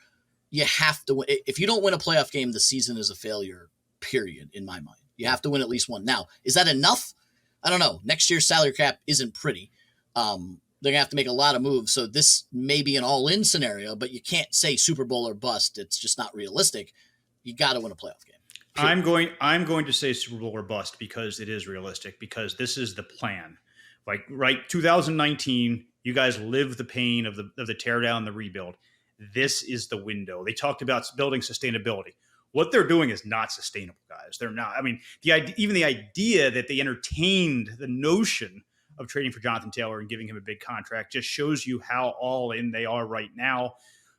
You have to win. If you don't win a playoff game, the season is a failure, period, in my mind. You have to win at least one. Now, is that enough? I don't know. Next year's salary cap isn't pretty. They're going to have to make a lot of moves. So this may be an all-in scenario, but you can't say Super Bowl or bust. It's just not realistic. You got to win a playoff game. Period. I'm going to say Super Bowl or bust because it is realistic, because this is the plan. Like, right, 2019, you guys lived the pain of the teardown, the rebuild. This is the window. They talked about building sustainability. What they're doing is not sustainable, guys. They're not. I mean, even the idea that they entertained the notion of trading for Jonathan Taylor and giving him a big contract just shows you how all in they are right now.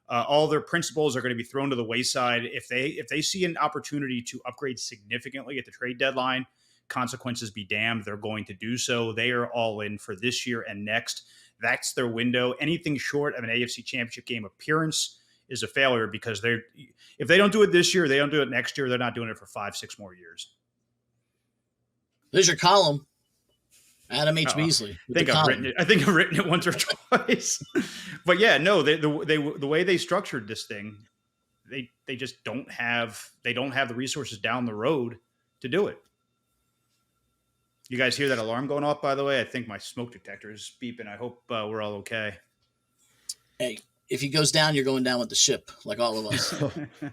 All their principles are going to be thrown to the wayside. If they see an opportunity to upgrade significantly at the trade deadline, consequences be damned, they're going to do so. They are all in for this year and next. That's their window. Anything short of an AFC Championship game appearance is a failure, because if they don't do it this year, they don't do it next year, they're not doing it for 5-6 more years. There's your column, Adam H. Beasley. I think I've written it once or twice. But yeah, no, the way they structured this thing, they just don't have the resources down the road to do it. You guys hear that alarm going off, by the way? I think my smoke detector is beeping. I hope we're all okay. Hey, if he goes down, you're going down with the ship, like all of us.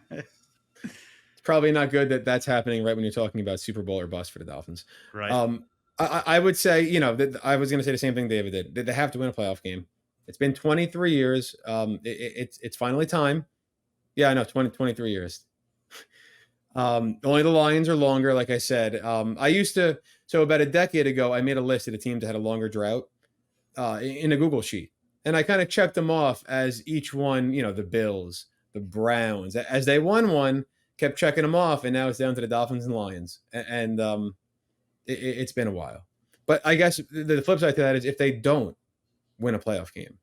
It's probably not good that that's happening right when you're talking about Super Bowl or bust for the Dolphins. Right. I would say, I was going to say the same thing David did. They have to win a playoff game. It's been 23 years. It's finally time. Yeah, I know, 23 years. Only the Lions are longer, like I said. So about a decade ago, I made a list of the teams that had a longer drought in a Google sheet. And I kind of checked them off as each one, the Bills, the Browns, as they won one, kept checking them off. And now it's down to the Dolphins and Lions. And it's been a while. But I guess the flip side to that is if they don't win a playoff game.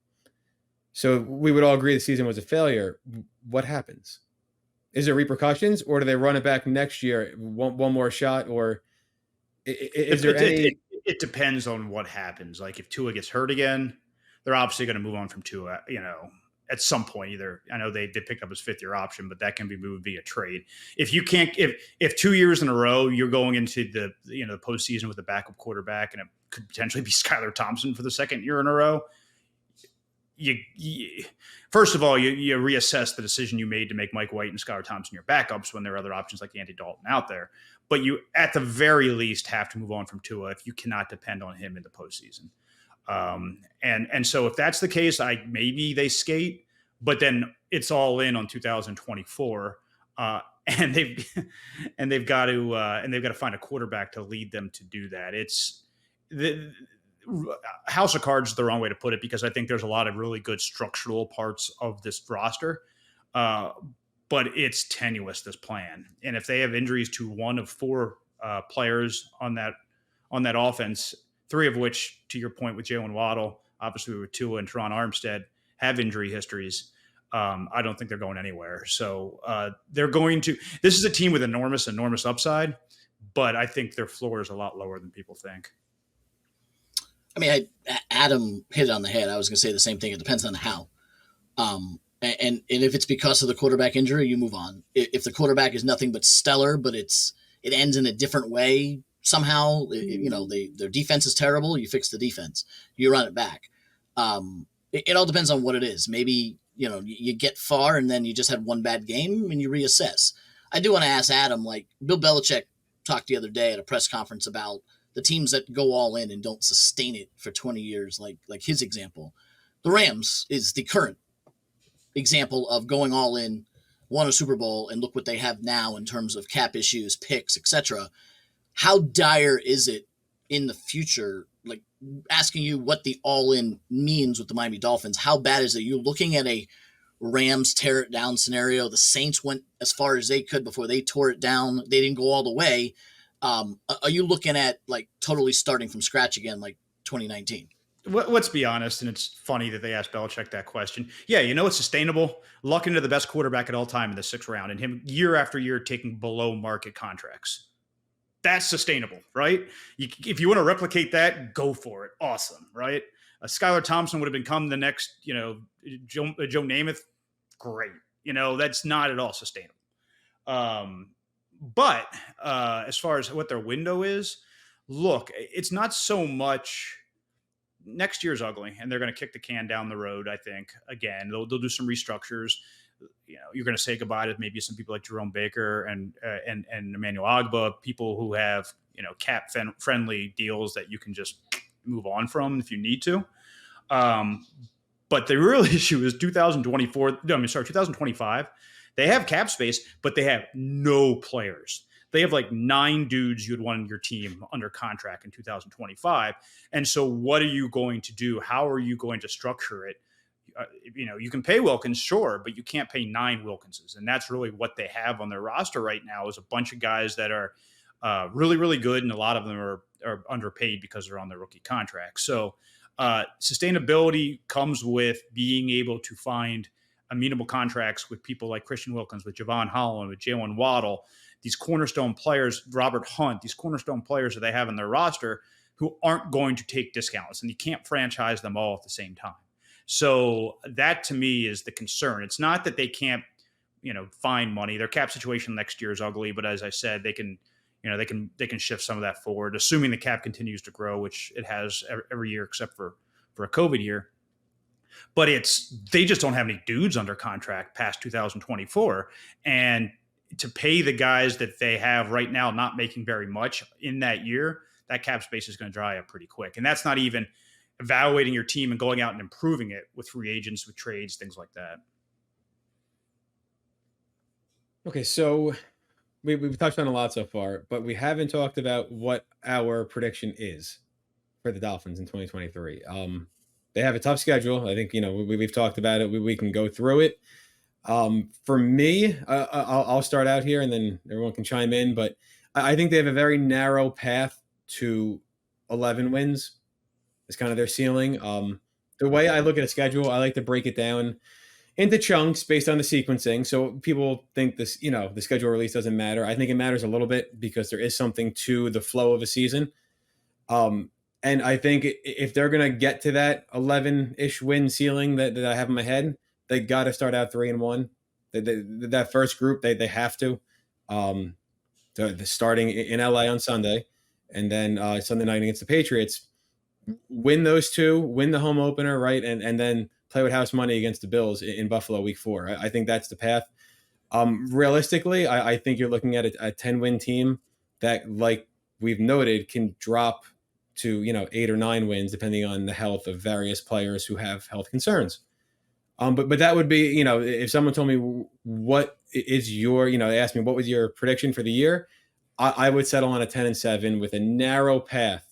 So we would all agree the season was a failure. What happens? Is there repercussions, or do they run it back next year, one more shot, or is there any? It depends on what happens. Like if Tua gets hurt again, they're obviously going to move on from Tua. At some point, either I know they picked up his 5th-year option, but that can be moved via trade. If you can't, if 2 years in a row you're going into the the postseason with a backup quarterback, and it could potentially be Skylar Thompson for the 2nd year in a row, first of all, you reassess the decision you made to make Mike White and Skylar Thompson your backups when there are other options like Andy Dalton out there. But you, at the very least, have to move on from Tua if you cannot depend on him in the postseason. And so if that's the case, maybe they skate, but then it's all in on 2024. And they've got to find a quarterback to lead them to do that. It's the house of cards is the wrong way to put it, because I think there's a lot of really good structural parts of this roster. But it's tenuous, this plan. And if they have injuries to one of four players on that offense, three of which, to your point with Jalen Waddle, obviously with Tua and Teron Armstead, have injury histories, I don't think they're going anywhere. So they're going to – this is a team with enormous upside, but I think their floor is a lot lower than people think. I mean, Adam hit it on the head. I was going to say the same thing. It depends on how. And if it's because of the quarterback injury, you move on. If the quarterback is nothing but stellar, but it ends in a different way somehow, their defense is terrible, you fix the defense. You run it back. It all depends on what it is. Maybe, you get far and then you just had one bad game and you reassess. I do want to ask Adam, like Bill Belichick talked the other day at a press conference about the teams that go all in and don't sustain it for 20 years, like his example. The Rams is the current example of going all in, won a Super Bowl, and look what they have now in terms of cap issues, picks, etc. How dire is it in the future? Like, asking you what the all in means with the Miami Dolphins. How bad is it? You're looking at a Rams tear it down scenario. The Saints went as far as they could before they tore it down. They didn't go all the way. Are you looking at like totally starting from scratch again, like 2019? Let's be honest, and it's funny that they asked Belichick that question. Yeah, it's sustainable. Luck into the best quarterback at all time in the 6th round, and him year after year taking below market contracts. That's sustainable, right? If you want to replicate that, go for it. Awesome, right? Skylar Thompson would have become the next, Joe Namath. Great. That's not at all sustainable. But as far as what their window is, look, it's not so much. Next year's ugly, and they're going to kick the can down the road. I think again, they'll do some restructures. You're going to say goodbye to maybe some people like Jerome Baker and Emmanuel Ogbah, people who have cap friendly deals that you can just move on from if you need to. But the real issue is 2025. They have cap space, but they have no players. They have like 9 dudes you'd want on your team under contract in 2025. And so what are you going to do? How are you going to structure it? You can pay Wilkins, sure, but you can't pay 9 Wilkinses. And that's really what they have on their roster right now, is a bunch of guys that are really, really good. And a lot of them are underpaid because they're on their rookie contract. So sustainability comes with being able to find amenable contracts with people like Christian Wilkins, with Javon Holland, with Jalen Waddle, these cornerstone players, Robert Hunt, these cornerstone players that they have in their roster who aren't going to take discounts, and you can't franchise them all at the same time. So that to me is the concern. It's not that they can't, find money. Their cap situation next year is ugly, but as I said, they can shift some of that forward, assuming the cap continues to grow, which it has every year except for a COVID year. But they just don't have any dudes under contract past 2024, and to pay the guys that they have right now not making very much in that year, that cap space is going to dry up pretty quick. And that's not even evaluating your team and going out and improving it with free agents, with trades, things like that. Okay, so we've touched on a lot so far, but we haven't talked about what our prediction is for the Dolphins in 2023. They have a tough schedule. I think, we've talked about it. We can go through it. For me, I'll start out here and then everyone can chime in, but I think they have a very narrow path to 11 wins. It's kind of their ceiling. The way I look at a schedule, I like to break it down into chunks based on the sequencing. So people think this, the schedule release doesn't matter. I think it matters a little bit because there is something to the flow of a season. And I think if they're going to get to that 11-ish win ceiling that I have in my head, they got to start out 3-1. That first group, they have to. They're starting in LA on Sunday, and then Sunday night against the Patriots. Win those 2, win the home opener, right, and then play with house money against the Bills in Buffalo week 4. I think that's the path. Realistically, I think you're looking at a 10-win team that, like we've noted, can drop to 8 or 9 wins depending on the health of various players who have health concerns. But that would be, if someone told me what is your, they asked me what was your prediction for the year, I would settle on a 10-7 with a narrow path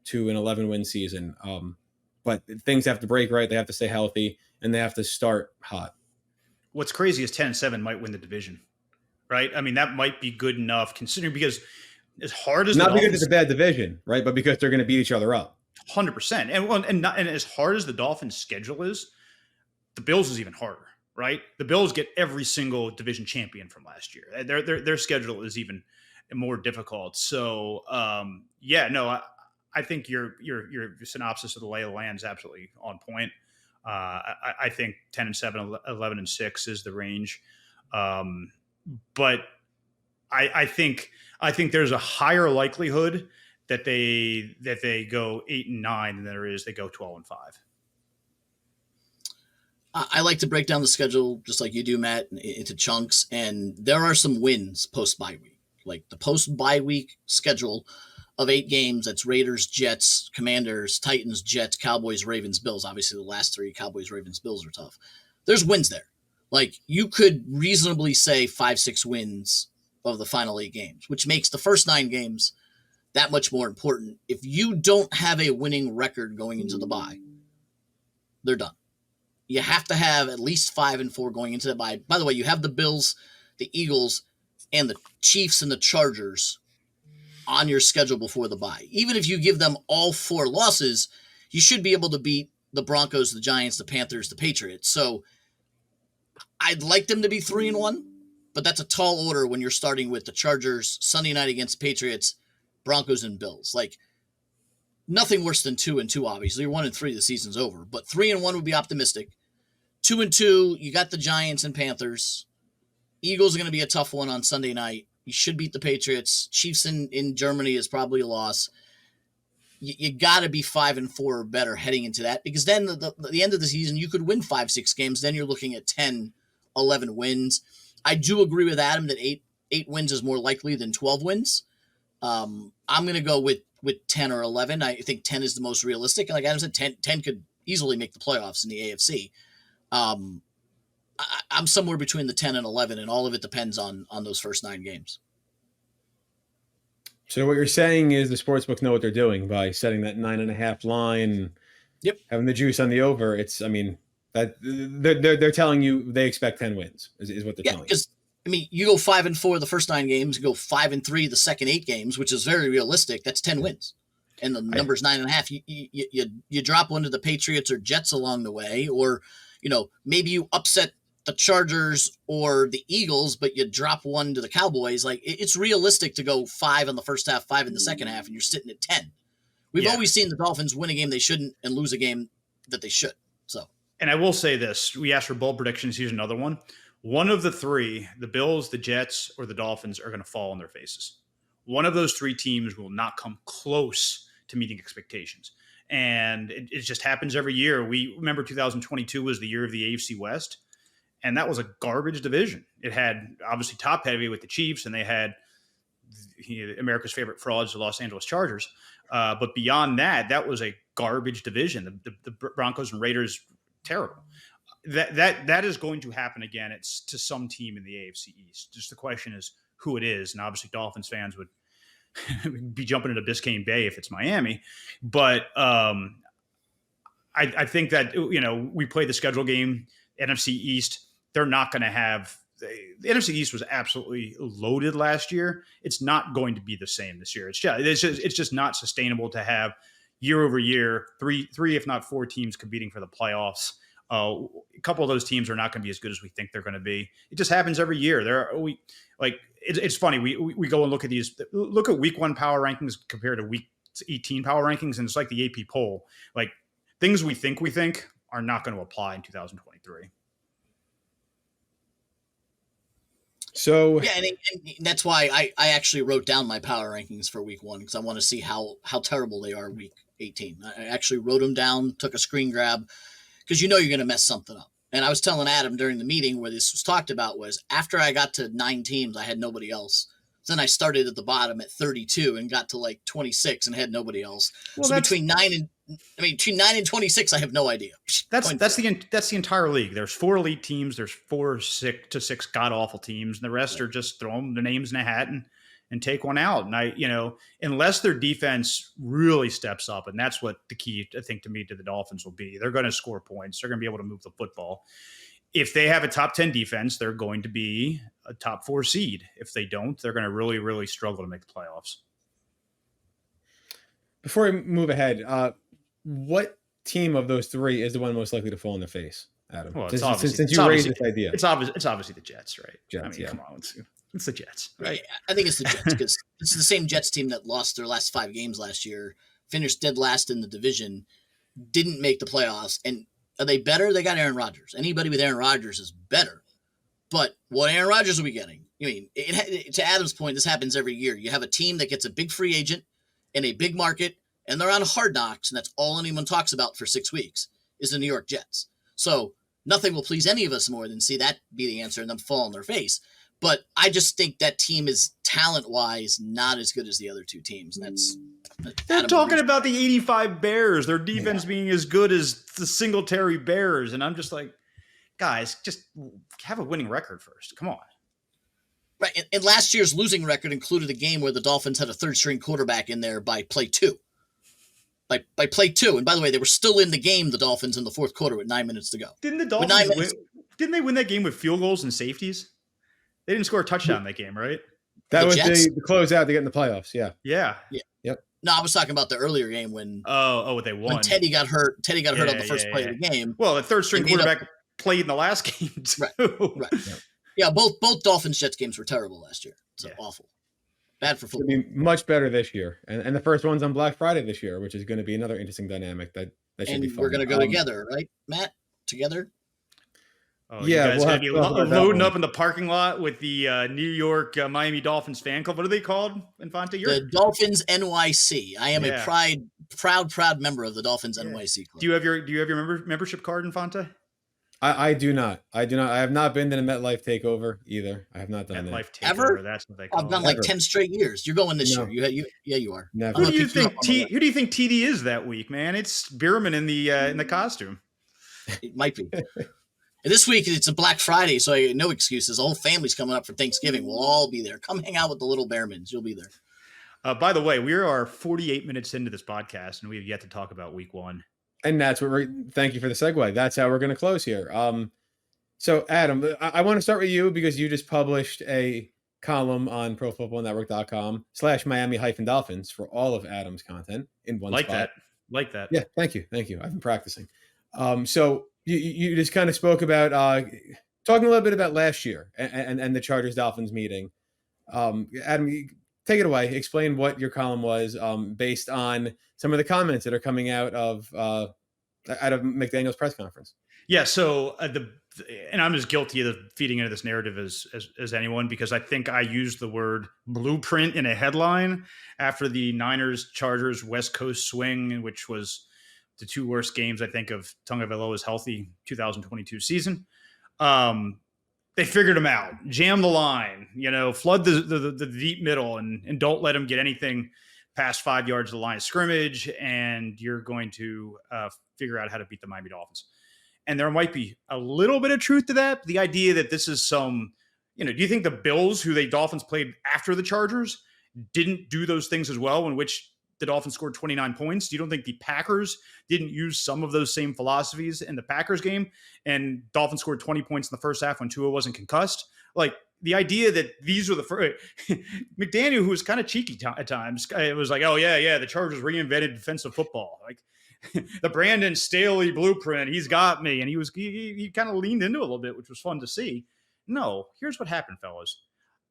to an 11-win season. But things have to break right. They have to stay healthy, and they have to start hot. What's crazy is 10-7 might win the division, right? I mean, that might be good enough considering, because as hard as not because it's a bad division, right? But because they're going to beat each other up. 100%. And as hard as the Dolphins' schedule is, the Bills is even harder, right? The Bills get every single division champion from last year. Their schedule is even more difficult. So, I think your synopsis of the lay of the land is absolutely on point. I think 10-7, 11-6 is the range. But I think there's a higher likelihood that they go 8-9 than there is they go 12-5. I like to break down the schedule just like you do, Matt, into chunks, and there are some wins post-bye week. Like the post-bye week schedule of 8 games, that's Raiders, Jets, Commanders, Titans, Jets, Cowboys, Ravens, Bills. Obviously, the last 3, Cowboys, Ravens, Bills, are tough. There's wins there. Like, you could reasonably say 5-6 wins of the final 8 games, which makes the first 9 games that much more important. If you don't have a winning record going into the bye, they're done. You have to have at least 5-4 going into the bye. By the way, you have the Bills, the Eagles, and the Chiefs and the Chargers on your schedule before the bye. Even if you give them all 4 losses, you should be able to beat the Broncos, the Giants, the Panthers, the Patriots. So I'd like them to be 3-1, but that's a tall order when you're starting with the Chargers, Sunday night against Patriots, Broncos, and Bills. Like, nothing worse than 2-2, obviously. You're 1-3, the season's over. But 3-1 would be optimistic. 2-2, you got the Giants and Panthers. Eagles are going to be a tough one on Sunday night. You should beat the Patriots. Chiefs in Germany is probably a loss. You got to be 5-4 or better heading into that, because then the end of the season, you could win 5-6 games. Then you're looking at 10, 11 wins. I do agree with Adam that 8 wins is more likely than 12 wins. I'm going to go with 10 or 11. I think 10 is the most realistic. And like Adam said, 10 could easily make the playoffs in the AFC. I'm somewhere between the 10 and 11, and all of it depends on those first 9 games. So what you're saying is the sportsbooks know what they're doing by setting that 9.5 line, Yep, having the juice on the over. That they're telling you they expect 10 wins is what they're telling you. Because you go 5-4 the first 9 games, you go 5-3 the second 8 games, which is very realistic. That's 10 wins, and the number's 9.5. You drop one to the Patriots or Jets along the way, or maybe you upset the Chargers or the Eagles, but you drop one to the Cowboys. Like, it's realistic to go 5 in the first half, 5 in the second half, and you're sitting at 10. We've always seen the Dolphins win a game they shouldn't and lose a game that they should. So, and I will say this: we asked for bold predictions. Here's another one. One of the 3, the Bills, the Jets, or the Dolphins, are going to fall on their faces. One of those 3 teams will not come close to meeting expectations. And it just happens every year. We remember 2022 was the year of the AFC West, and that was a garbage division. It had obviously top heavy with the Chiefs, and they had America's favorite frauds, the Los Angeles Chargers. But beyond that, that was a garbage division. The Broncos and Raiders, terrible. That is going to happen again. It's to some team in the AFC East. Just the question is who it is, and obviously Dolphins fans would be jumping into Biscayne Bay if it's Miami. But I think that we play the schedule game, NFC East. They're not going to have the NFC East was absolutely loaded last year. It's not going to be the same this year. It's just not sustainable to have year over year three if not 4 teams competing for the playoffs. A couple of those teams are not going to be as good as we think they're going to be. It just happens every year. It's funny. We go and look at week 1 power rankings compared to week 18 power rankings, and it's like the AP poll. Like, things we think are not going to apply in 2023. So yeah, and that's why I actually wrote down my power rankings for week 1, because I want to see how terrible they are week 18. I actually wrote them down, took a screen grab, because you're going to mess something up. And I was telling Adam during the meeting where this was talked about was after I got to 9 teams, I had nobody else. Then I started at the bottom at 32 and got to like 26 and had nobody else. Well, so between 9 and 26, I have no idea. That's the entire league. There's 4 elite teams. There's 4 to 6 god awful teams, and the rest are just throwing their names in a hat and take one out. And unless their defense really steps up, and that's what the key, I think, to me to the Dolphins will be. They're going to score points. They're going to be able to move the football. If they have a top 10 defense, they're going to be a top 4 seed. If they don't, they're going to really, really struggle to make the playoffs. Before we move ahead, what team of those 3 is the one most likely to fall in the face, Adam? Well, since you raised this idea. It's obviously the Jets, right? Jets, come on. It's the Jets, right? I think it's the Jets because it's the same Jets team that lost their last 5 games last year, finished dead last in the division, didn't make the playoffs, and are they better? They got Aaron Rodgers. Anybody with Aaron Rodgers is better. But what Aaron Rodgers are we getting? I mean, to Adam's point, this happens every year. You have a team that gets a big free agent in a big market, and they're on Hard Knocks, and that's all anyone talks about for 6 weeks is the New York Jets. So nothing will please any of us more than see that be the answer and them fall on their face. But I just think that team is talent-wise not as good as the other 2 teams. And they're talking about the 85 Bears, their defense being as good as the Singletary Bears. And I'm just like, guys, just have a winning record first. Come on. Right. And last year's losing record included a game where the Dolphins had a 3rd-string quarterback in there by play 2. By play 2. And by the way, they were still in the game, the Dolphins, in the 4th quarter with 9 minutes to go. Didn't the Dolphins didn't they win that game with field goals and safeties? They didn't score a touchdown in that game, right? That was the closeout to get in the playoffs. Yeah. Yep. No, I was talking about the earlier game when what they won. When Teddy got hurt. Teddy got hurt on the first play of the game. Well, the 3rd-string quarterback played in the last game too. Right. Yeah, both Dolphins Jets games were terrible last year. So awful. Bad for football. It'll be much better this year. And the first one's on Black Friday this year, which is going to be another interesting dynamic that should be fun. We're going to go together, right, Matt? Together? Oh, yeah, you guys going to be loading up in the parking lot with the New York Miami Dolphins fan club. What are they called, Infante? The Dolphins NYC. I am a proud member of the Dolphins NYC club. Do you have your membership card, Infante? I do not. I have not been to the MetLife takeover either. I have not done that. MetLife takeover. Ever? That's what they call it. I've done like 10 straight years. You're going this year. You are. Never. Who do you think TD is that week, man? It's Bearman in the costume. It might be. This week, it's a Black Friday, so no excuses. The whole family's coming up for Thanksgiving. We'll all be there. Come hang out with the little Bearmans. You'll be there. By the way, we are 48 minutes into this podcast, and we have yet to talk about week 1. And that's what thank you for the segue. That's how we're going to close here. So, Adam, I want to start with you because you just published a column on ProFootballNetwork.com/Miami-Dolphins for all of Adam's content in one spot. Like that. Yeah, thank you. I've been practicing. So you just kind of spoke about talking a little bit about last year and the Chargers-Dolphins meeting. Adam, take it away. Explain what your column was based on some of the comments that are coming out of McDaniel's press conference. Yeah. So and I'm as guilty of feeding into this narrative as anyone, because I think I used the word blueprint in a headline after the Niners-Chargers West Coast swing, which was the 2 worst games, I think, of Tagovailoa's healthy 2022 season. They figured him out, jam the line, flood the deep middle and don't let him get anything past 5 yards of the line of scrimmage. And you're going to figure out how to beat the Miami Dolphins. And there might be a little bit of truth to that. The idea that this is do you think the Bills, who the Dolphins played after the Chargers, didn't do those things as well, in which the Dolphins scored 29 points? You don't think the Packers didn't use some of those same philosophies in the Packers game, and Dolphins scored 20 points in the first half when Tua wasn't concussed? Like, the idea that these were the first McDaniel, who was kind of cheeky at times, it was like, oh yeah, the Chargers reinvented defensive football. Like the Brandon Staley blueprint, he's got me. And he kind of leaned into it a little bit, which was fun to see. No, here's what happened, fellas.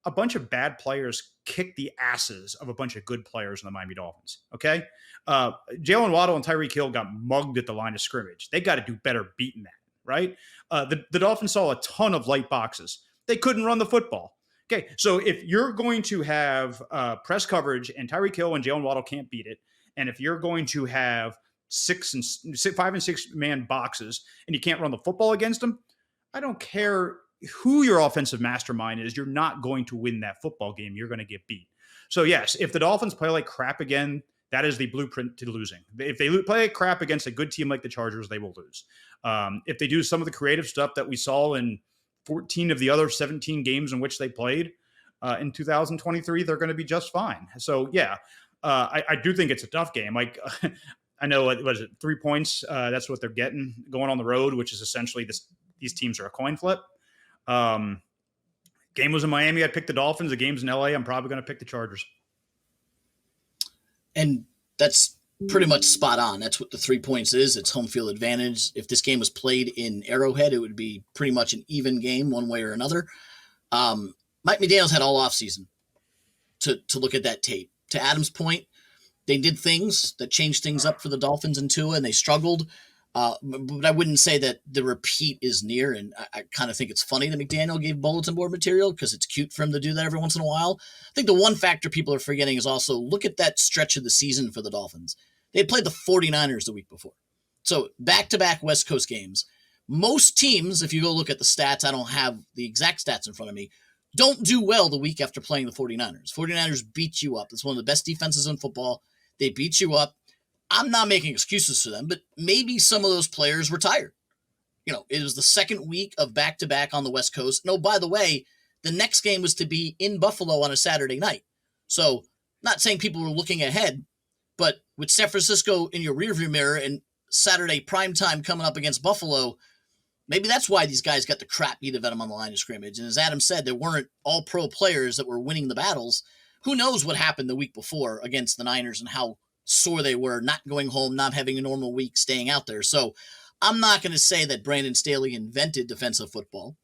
A bunch of bad players kicked the asses of a bunch of good players in the Miami Dolphins. Okay. Jalen Waddle and Tyreek Hill got mugged at the line of scrimmage. They got to do better beating that. Right. The Dolphins saw a ton of light boxes. They couldn't run the football. Okay. So if you're going to have press coverage and Tyreek Hill and Jalen Waddle can't beat it, and if you're going to have 5 and 6 man boxes and you can't run the football against them, I don't care who your offensive mastermind is, you're not going to win that football game. You're going to get beat. So yes, if the Dolphins play like crap again, that is the blueprint to losing. If they play like crap against a good team like the Chargers, they will lose. If they do some of the creative stuff that we saw in 14 of the other 17 games in which they played in 2023, they're going to be just fine. So yeah, I do think it's a tough game. Like I know, what is it, 3 points? That's what they're getting going on the road, which is essentially these teams are a coin flip. Game was in Miami, I'd pick the Dolphins. The game's in LA, I'm probably going to pick the Chargers. And that's pretty much spot on. That's what the 3 points is. It's home field advantage. If this game was played in Arrowhead, it would be pretty much an even game one way or another. Mike McDaniel's had all offseason to look at that tape. To Adam's point, they did things that changed things up for the Dolphins and Tua, and they struggled. But I wouldn't say that the repeat is near, and I kind of think it's funny that McDaniel gave bulletin board material because it's cute for him to do that every once in a while. I think the one factor people are forgetting is also look at that stretch of the season for the Dolphins. They had played the 49ers the week before. So back-to-back West Coast games. Most teams, if you go look at the stats, I don't have the exact stats in front of me, don't do well the week after playing the 49ers. 49ers beat you up. It's one of the best defenses in football. They beat you up. I'm not making excuses for them, but maybe some of those players were tired. It was the second week of back-to-back on the West Coast. No, by the way, the next game was to be in Buffalo on a Saturday night. So not saying people were looking ahead, but with San Francisco in your rearview mirror and Saturday primetime coming up against Buffalo, maybe that's why these guys got the crap beat out of them on the line of scrimmage. And as Adam said, there weren't all-pro players that were winning the battles. Who knows what happened the week before against the Niners and how sore they were, not going home, not having a normal week, staying out there. So I'm not going to say that Brandon Staley invented defensive football.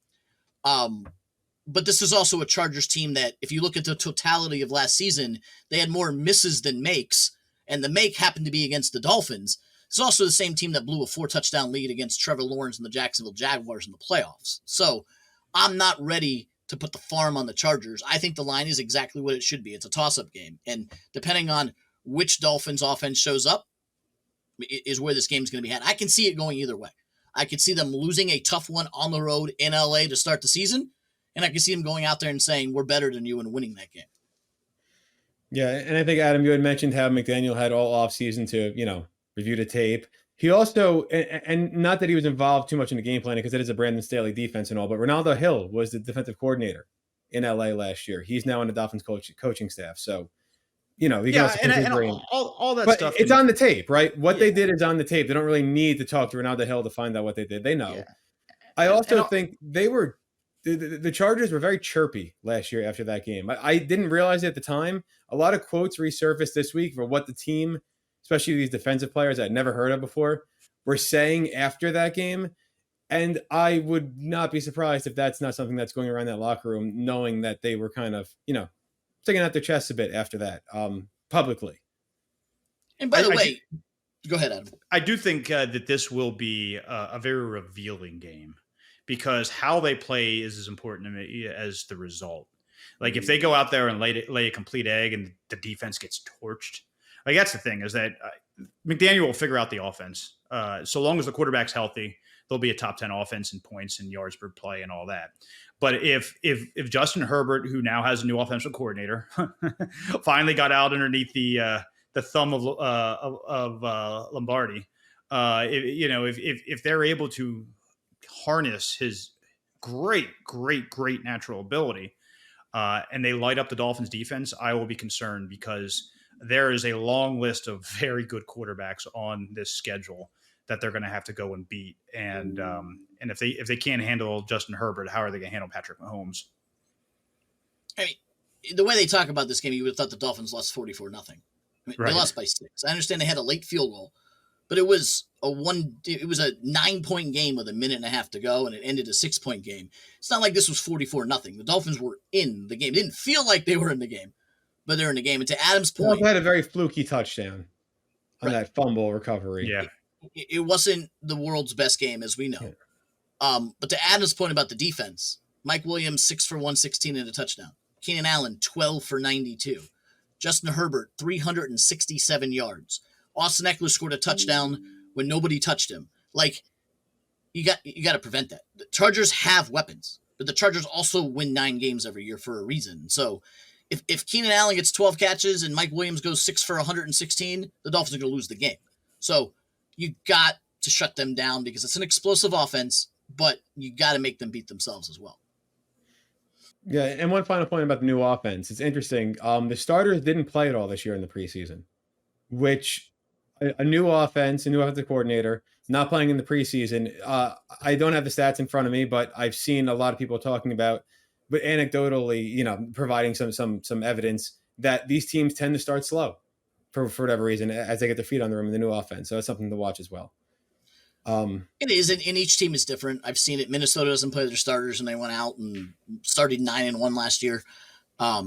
But this is also a Chargers team that, if you look at the totality of last season, they had more misses than makes, and the make happened to be against the Dolphins. It's also the same team that blew a 4-touchdown lead against Trevor Lawrence and the Jacksonville Jaguars in the playoffs. So I'm not ready to put the farm on the Chargers. I think the line is exactly what it should be. It's a toss-up game. And depending on which Dolphins offense shows up is where this game is going to be had. I can see it going either way. I could see them losing a tough one on the road in LA to start the season, and I can see them going out there and saying, we're better than you and winning that game. Yeah, and I think, Adam, you had mentioned how McDaniel had all offseason to, review the tape. He also, and not that he was involved too much in the game planning because it is a Brandon Staley defense and all, but Ronaldo Hill was the defensive coordinator in LA last year. He's now on the Dolphins coaching staff, so you can also all that but stuff. It's on the tape, right? What they did is on the tape. They don't really need to talk to Ronaldo Hill to find out what they did. They know. Yeah. I also think they were the Chargers were very chirpy last year after that game. I didn't realize it at the time. A lot of quotes resurfaced this week for what the team, especially these defensive players I'd never heard of before, were saying after that game. And I would not be surprised if that's not something that's going around that locker room, knowing that they were kind of, sticking out their chests a bit after that, publicly. And by the way, go ahead, Adam. I do think that this will be a very revealing game because how they play is as important to me as the result. Like if they go out there and lay a complete egg and the defense gets torched, like that's the thing is that McDaniel will figure out the offense. So long as the quarterback's healthy, there'll be a top 10 offense in points and yards per play and all that. But if Justin Herbert, who now has a new offensive coordinator, finally got out underneath the thumb of Lombardi, if they're able to harness his great natural ability, and they light up the Dolphins defense, I will be concerned because there is a long list of very good quarterbacks on this schedule that they're going to have to go and beat. And if they can't handle Justin Herbert, how are they going to handle Patrick Mahomes? I mean, the way they talk about this game, you would have thought the Dolphins lost 44-0. They lost by 6. I understand they had a late field goal, but it was a 9-point game with a minute and a half to go, and it ended a 6-point game. It's not like this was 44-0. The Dolphins were in the game. It didn't feel like they were in the game, but they're in the game. And to Adam's point, they had a very fluky touchdown on that fumble recovery. Yeah. It wasn't the world's best game, as we know. Yeah. But to Adam's point about the defense, Mike Williams, 6 for 116 and a touchdown. Keenan Allen, 12 for 92. Justin Herbert, 367 yards. Austin Eckler scored a touchdown when nobody touched him. Like, you got to prevent that. The Chargers have weapons, but the Chargers also win 9 games every year for a reason. So if Keenan Allen gets 12 catches and Mike Williams goes 6 for 116, the Dolphins are going to lose the game. So you got to shut them down because it's an explosive offense, but you got to make them beat themselves as well. Yeah, and one final point about the new offense. It's interesting. The starters didn't play at all this year in the preseason, which a new offense, a new offensive coordinator, not playing in the preseason. I don't have the stats in front of me, but I've seen a lot of people talking about, but anecdotally, providing some evidence that these teams tend to start slow for whatever reason as they get their feet on the room in the new offense. So it's something to watch as well. It is, and each team is different. I've seen it. Minnesota doesn't play their starters, and they went out and started 9-1 last year.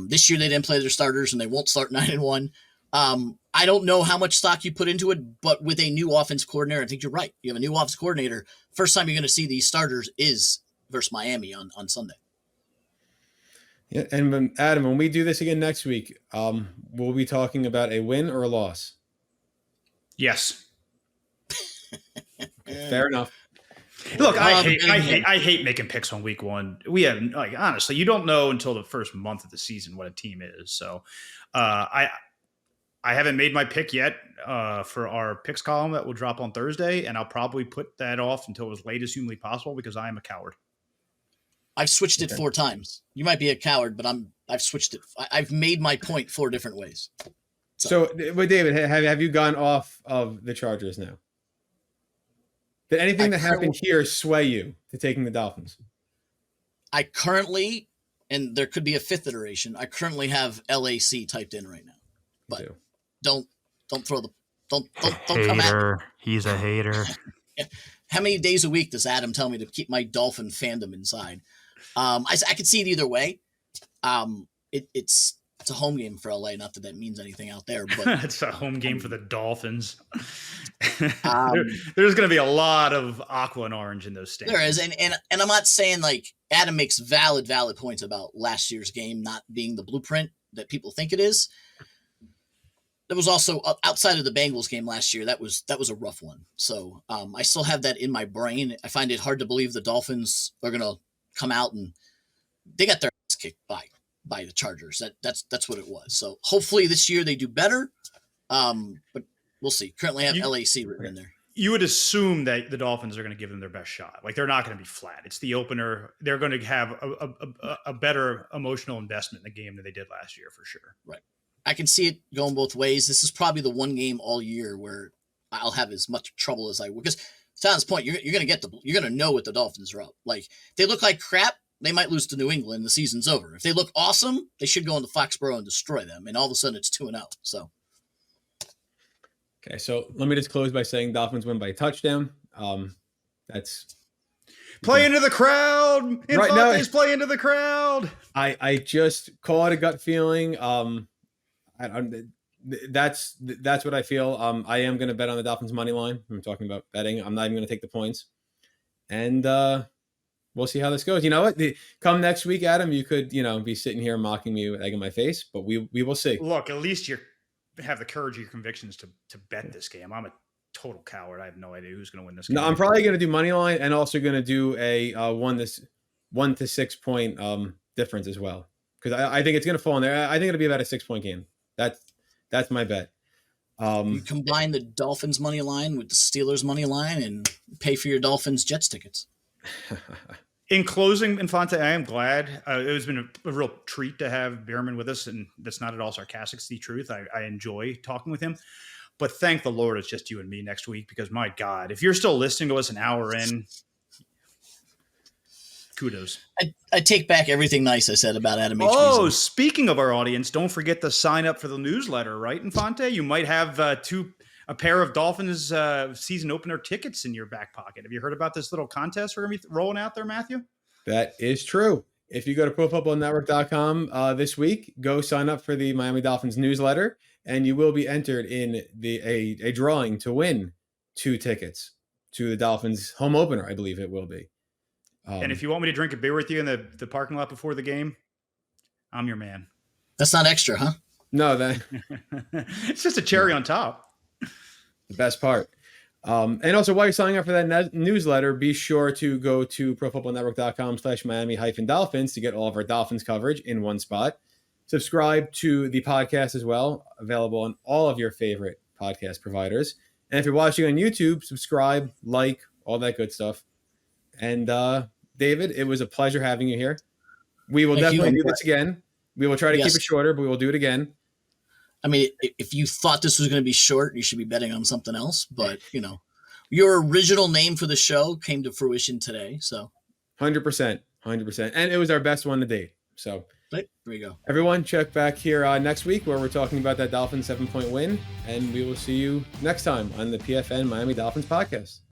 This year they didn't play their starters, and they won't start 9-1. I don't know how much stock you put into it, but with a new offense coordinator, I think you're right. You have a new offense coordinator. First time you're going to see these starters is versus Miami on Sunday. Yeah, and Adam, when we do this again next week, we'll be talking about a win or a loss. Yes. Fair enough. Look, I hate making picks on week 1. We have, honestly, you don't know until the first month of the season what a team is. So I haven't made my pick yet for our picks column that will drop on Thursday, and I'll probably put that off until as late as humanly possible because I am a coward. I've switched it 4 times. You might be a coward, but I've switched it. I've made my point 4 different ways. So David, have you gone off of the Chargers now? Did anything that happened here sway you to taking the Dolphins? I currently, and there could be a 5th iteration, I currently have LAC typed in right now. But don't throw the don't come at me. He's a hater. How many days a week does Adam tell me to keep my Dolphin fandom inside? I could see it either way. It's a home game for LA. Not that that means anything out there, but it's a home game for the Dolphins. There's going to be a lot of aqua and orange in those stands. There is, and I'm not saying like Adam makes valid points about last year's game not being the blueprint that people think it is. There was also outside of the Bengals game last year. That was a rough one. So I still have that in my brain. I find it hard to believe the Dolphins are going to come out and they got their ass kicked by the Chargers. That's what it was. So hopefully this year they do better. But we'll see. Currently I have LAC written in there. You would assume that the Dolphins are going to give them their best shot. Like they're not going to be flat. It's the opener. They're going to have a better emotional investment in the game than they did last year for sure. Right. I can see it going both ways. This is probably the one game all year where I'll have as much trouble as I would. Because to Tom's point, you're going to know what the Dolphins are up. Like if they look like crap, they might lose to New England. The season's over. If they look awesome, they should go into Foxborough and destroy them. And all of a sudden it's 2-0. So. Okay, so let me just close by saying Dolphins win by a touchdown. That's play into the crowd. Right now, play into the crowd. I just caught a gut feeling. That's what I feel. I am going to bet on the Dolphins money line. I'm talking about betting. I'm not even going to take the points, and we'll see how this goes. You know what? Come next week, Adam, you could be sitting here mocking me with egg in my face, but we will see. Look, at least you have the courage of your convictions to bet this game. I'm a total coward. I have no idea who's going to win this game. No, I'm probably going to do money line and also going to do a 1 to 6 point difference as well because I think it's going to fall in there. I think it'll be about a 6 point game. That's my bet. You combine the Dolphins money line with the Steelers money line and pay for your Dolphins Jets tickets. In closing, Infante, I am glad. It has been a real treat to have Bearman with us, and that's not at all sarcastic. It's the truth. I enjoy talking with him. But thank the Lord it's just you and me next week because, my God, if you're still listening to us an hour in, kudos. I take back everything nice I said about Adam H. Oh, Beasley. Speaking of our audience, don't forget to sign up for the newsletter, right, Infante? You might have a pair of Dolphins season opener tickets in your back pocket. Have you heard about this little contest we're going to be rolling out there, Matthew? That is true. If you go to ProFootballNetwork.com this week, go sign up for the Miami Dolphins newsletter, and you will be entered in a drawing to win 2 tickets to the Dolphins home opener, I believe it will be. And if you want me to drink a beer with you in the parking lot before the game, I'm your man. That's not extra, huh? No, it's just a cherry on top. The best part. And also, while you're signing up for that newsletter, be sure to go to profootballnetwork.com/Miami-Dolphins to get all of our Dolphins coverage in one spot. Subscribe to the podcast as well, available on all of your favorite podcast providers. And if you're watching on YouTube, subscribe, like, all that good stuff. And David, it was a pleasure having you here. We will definitely do this again. We will try to keep it shorter, but we will do it again. I mean, if you thought this was going to be short, you should be betting on something else. But, your original name for the show came to fruition today. So 100%. And it was our best one to date. So there we go. Everyone, check back here next week where we're talking about that Dolphins 7-point win. And we will see you next time on the PFN Miami Dolphins podcast.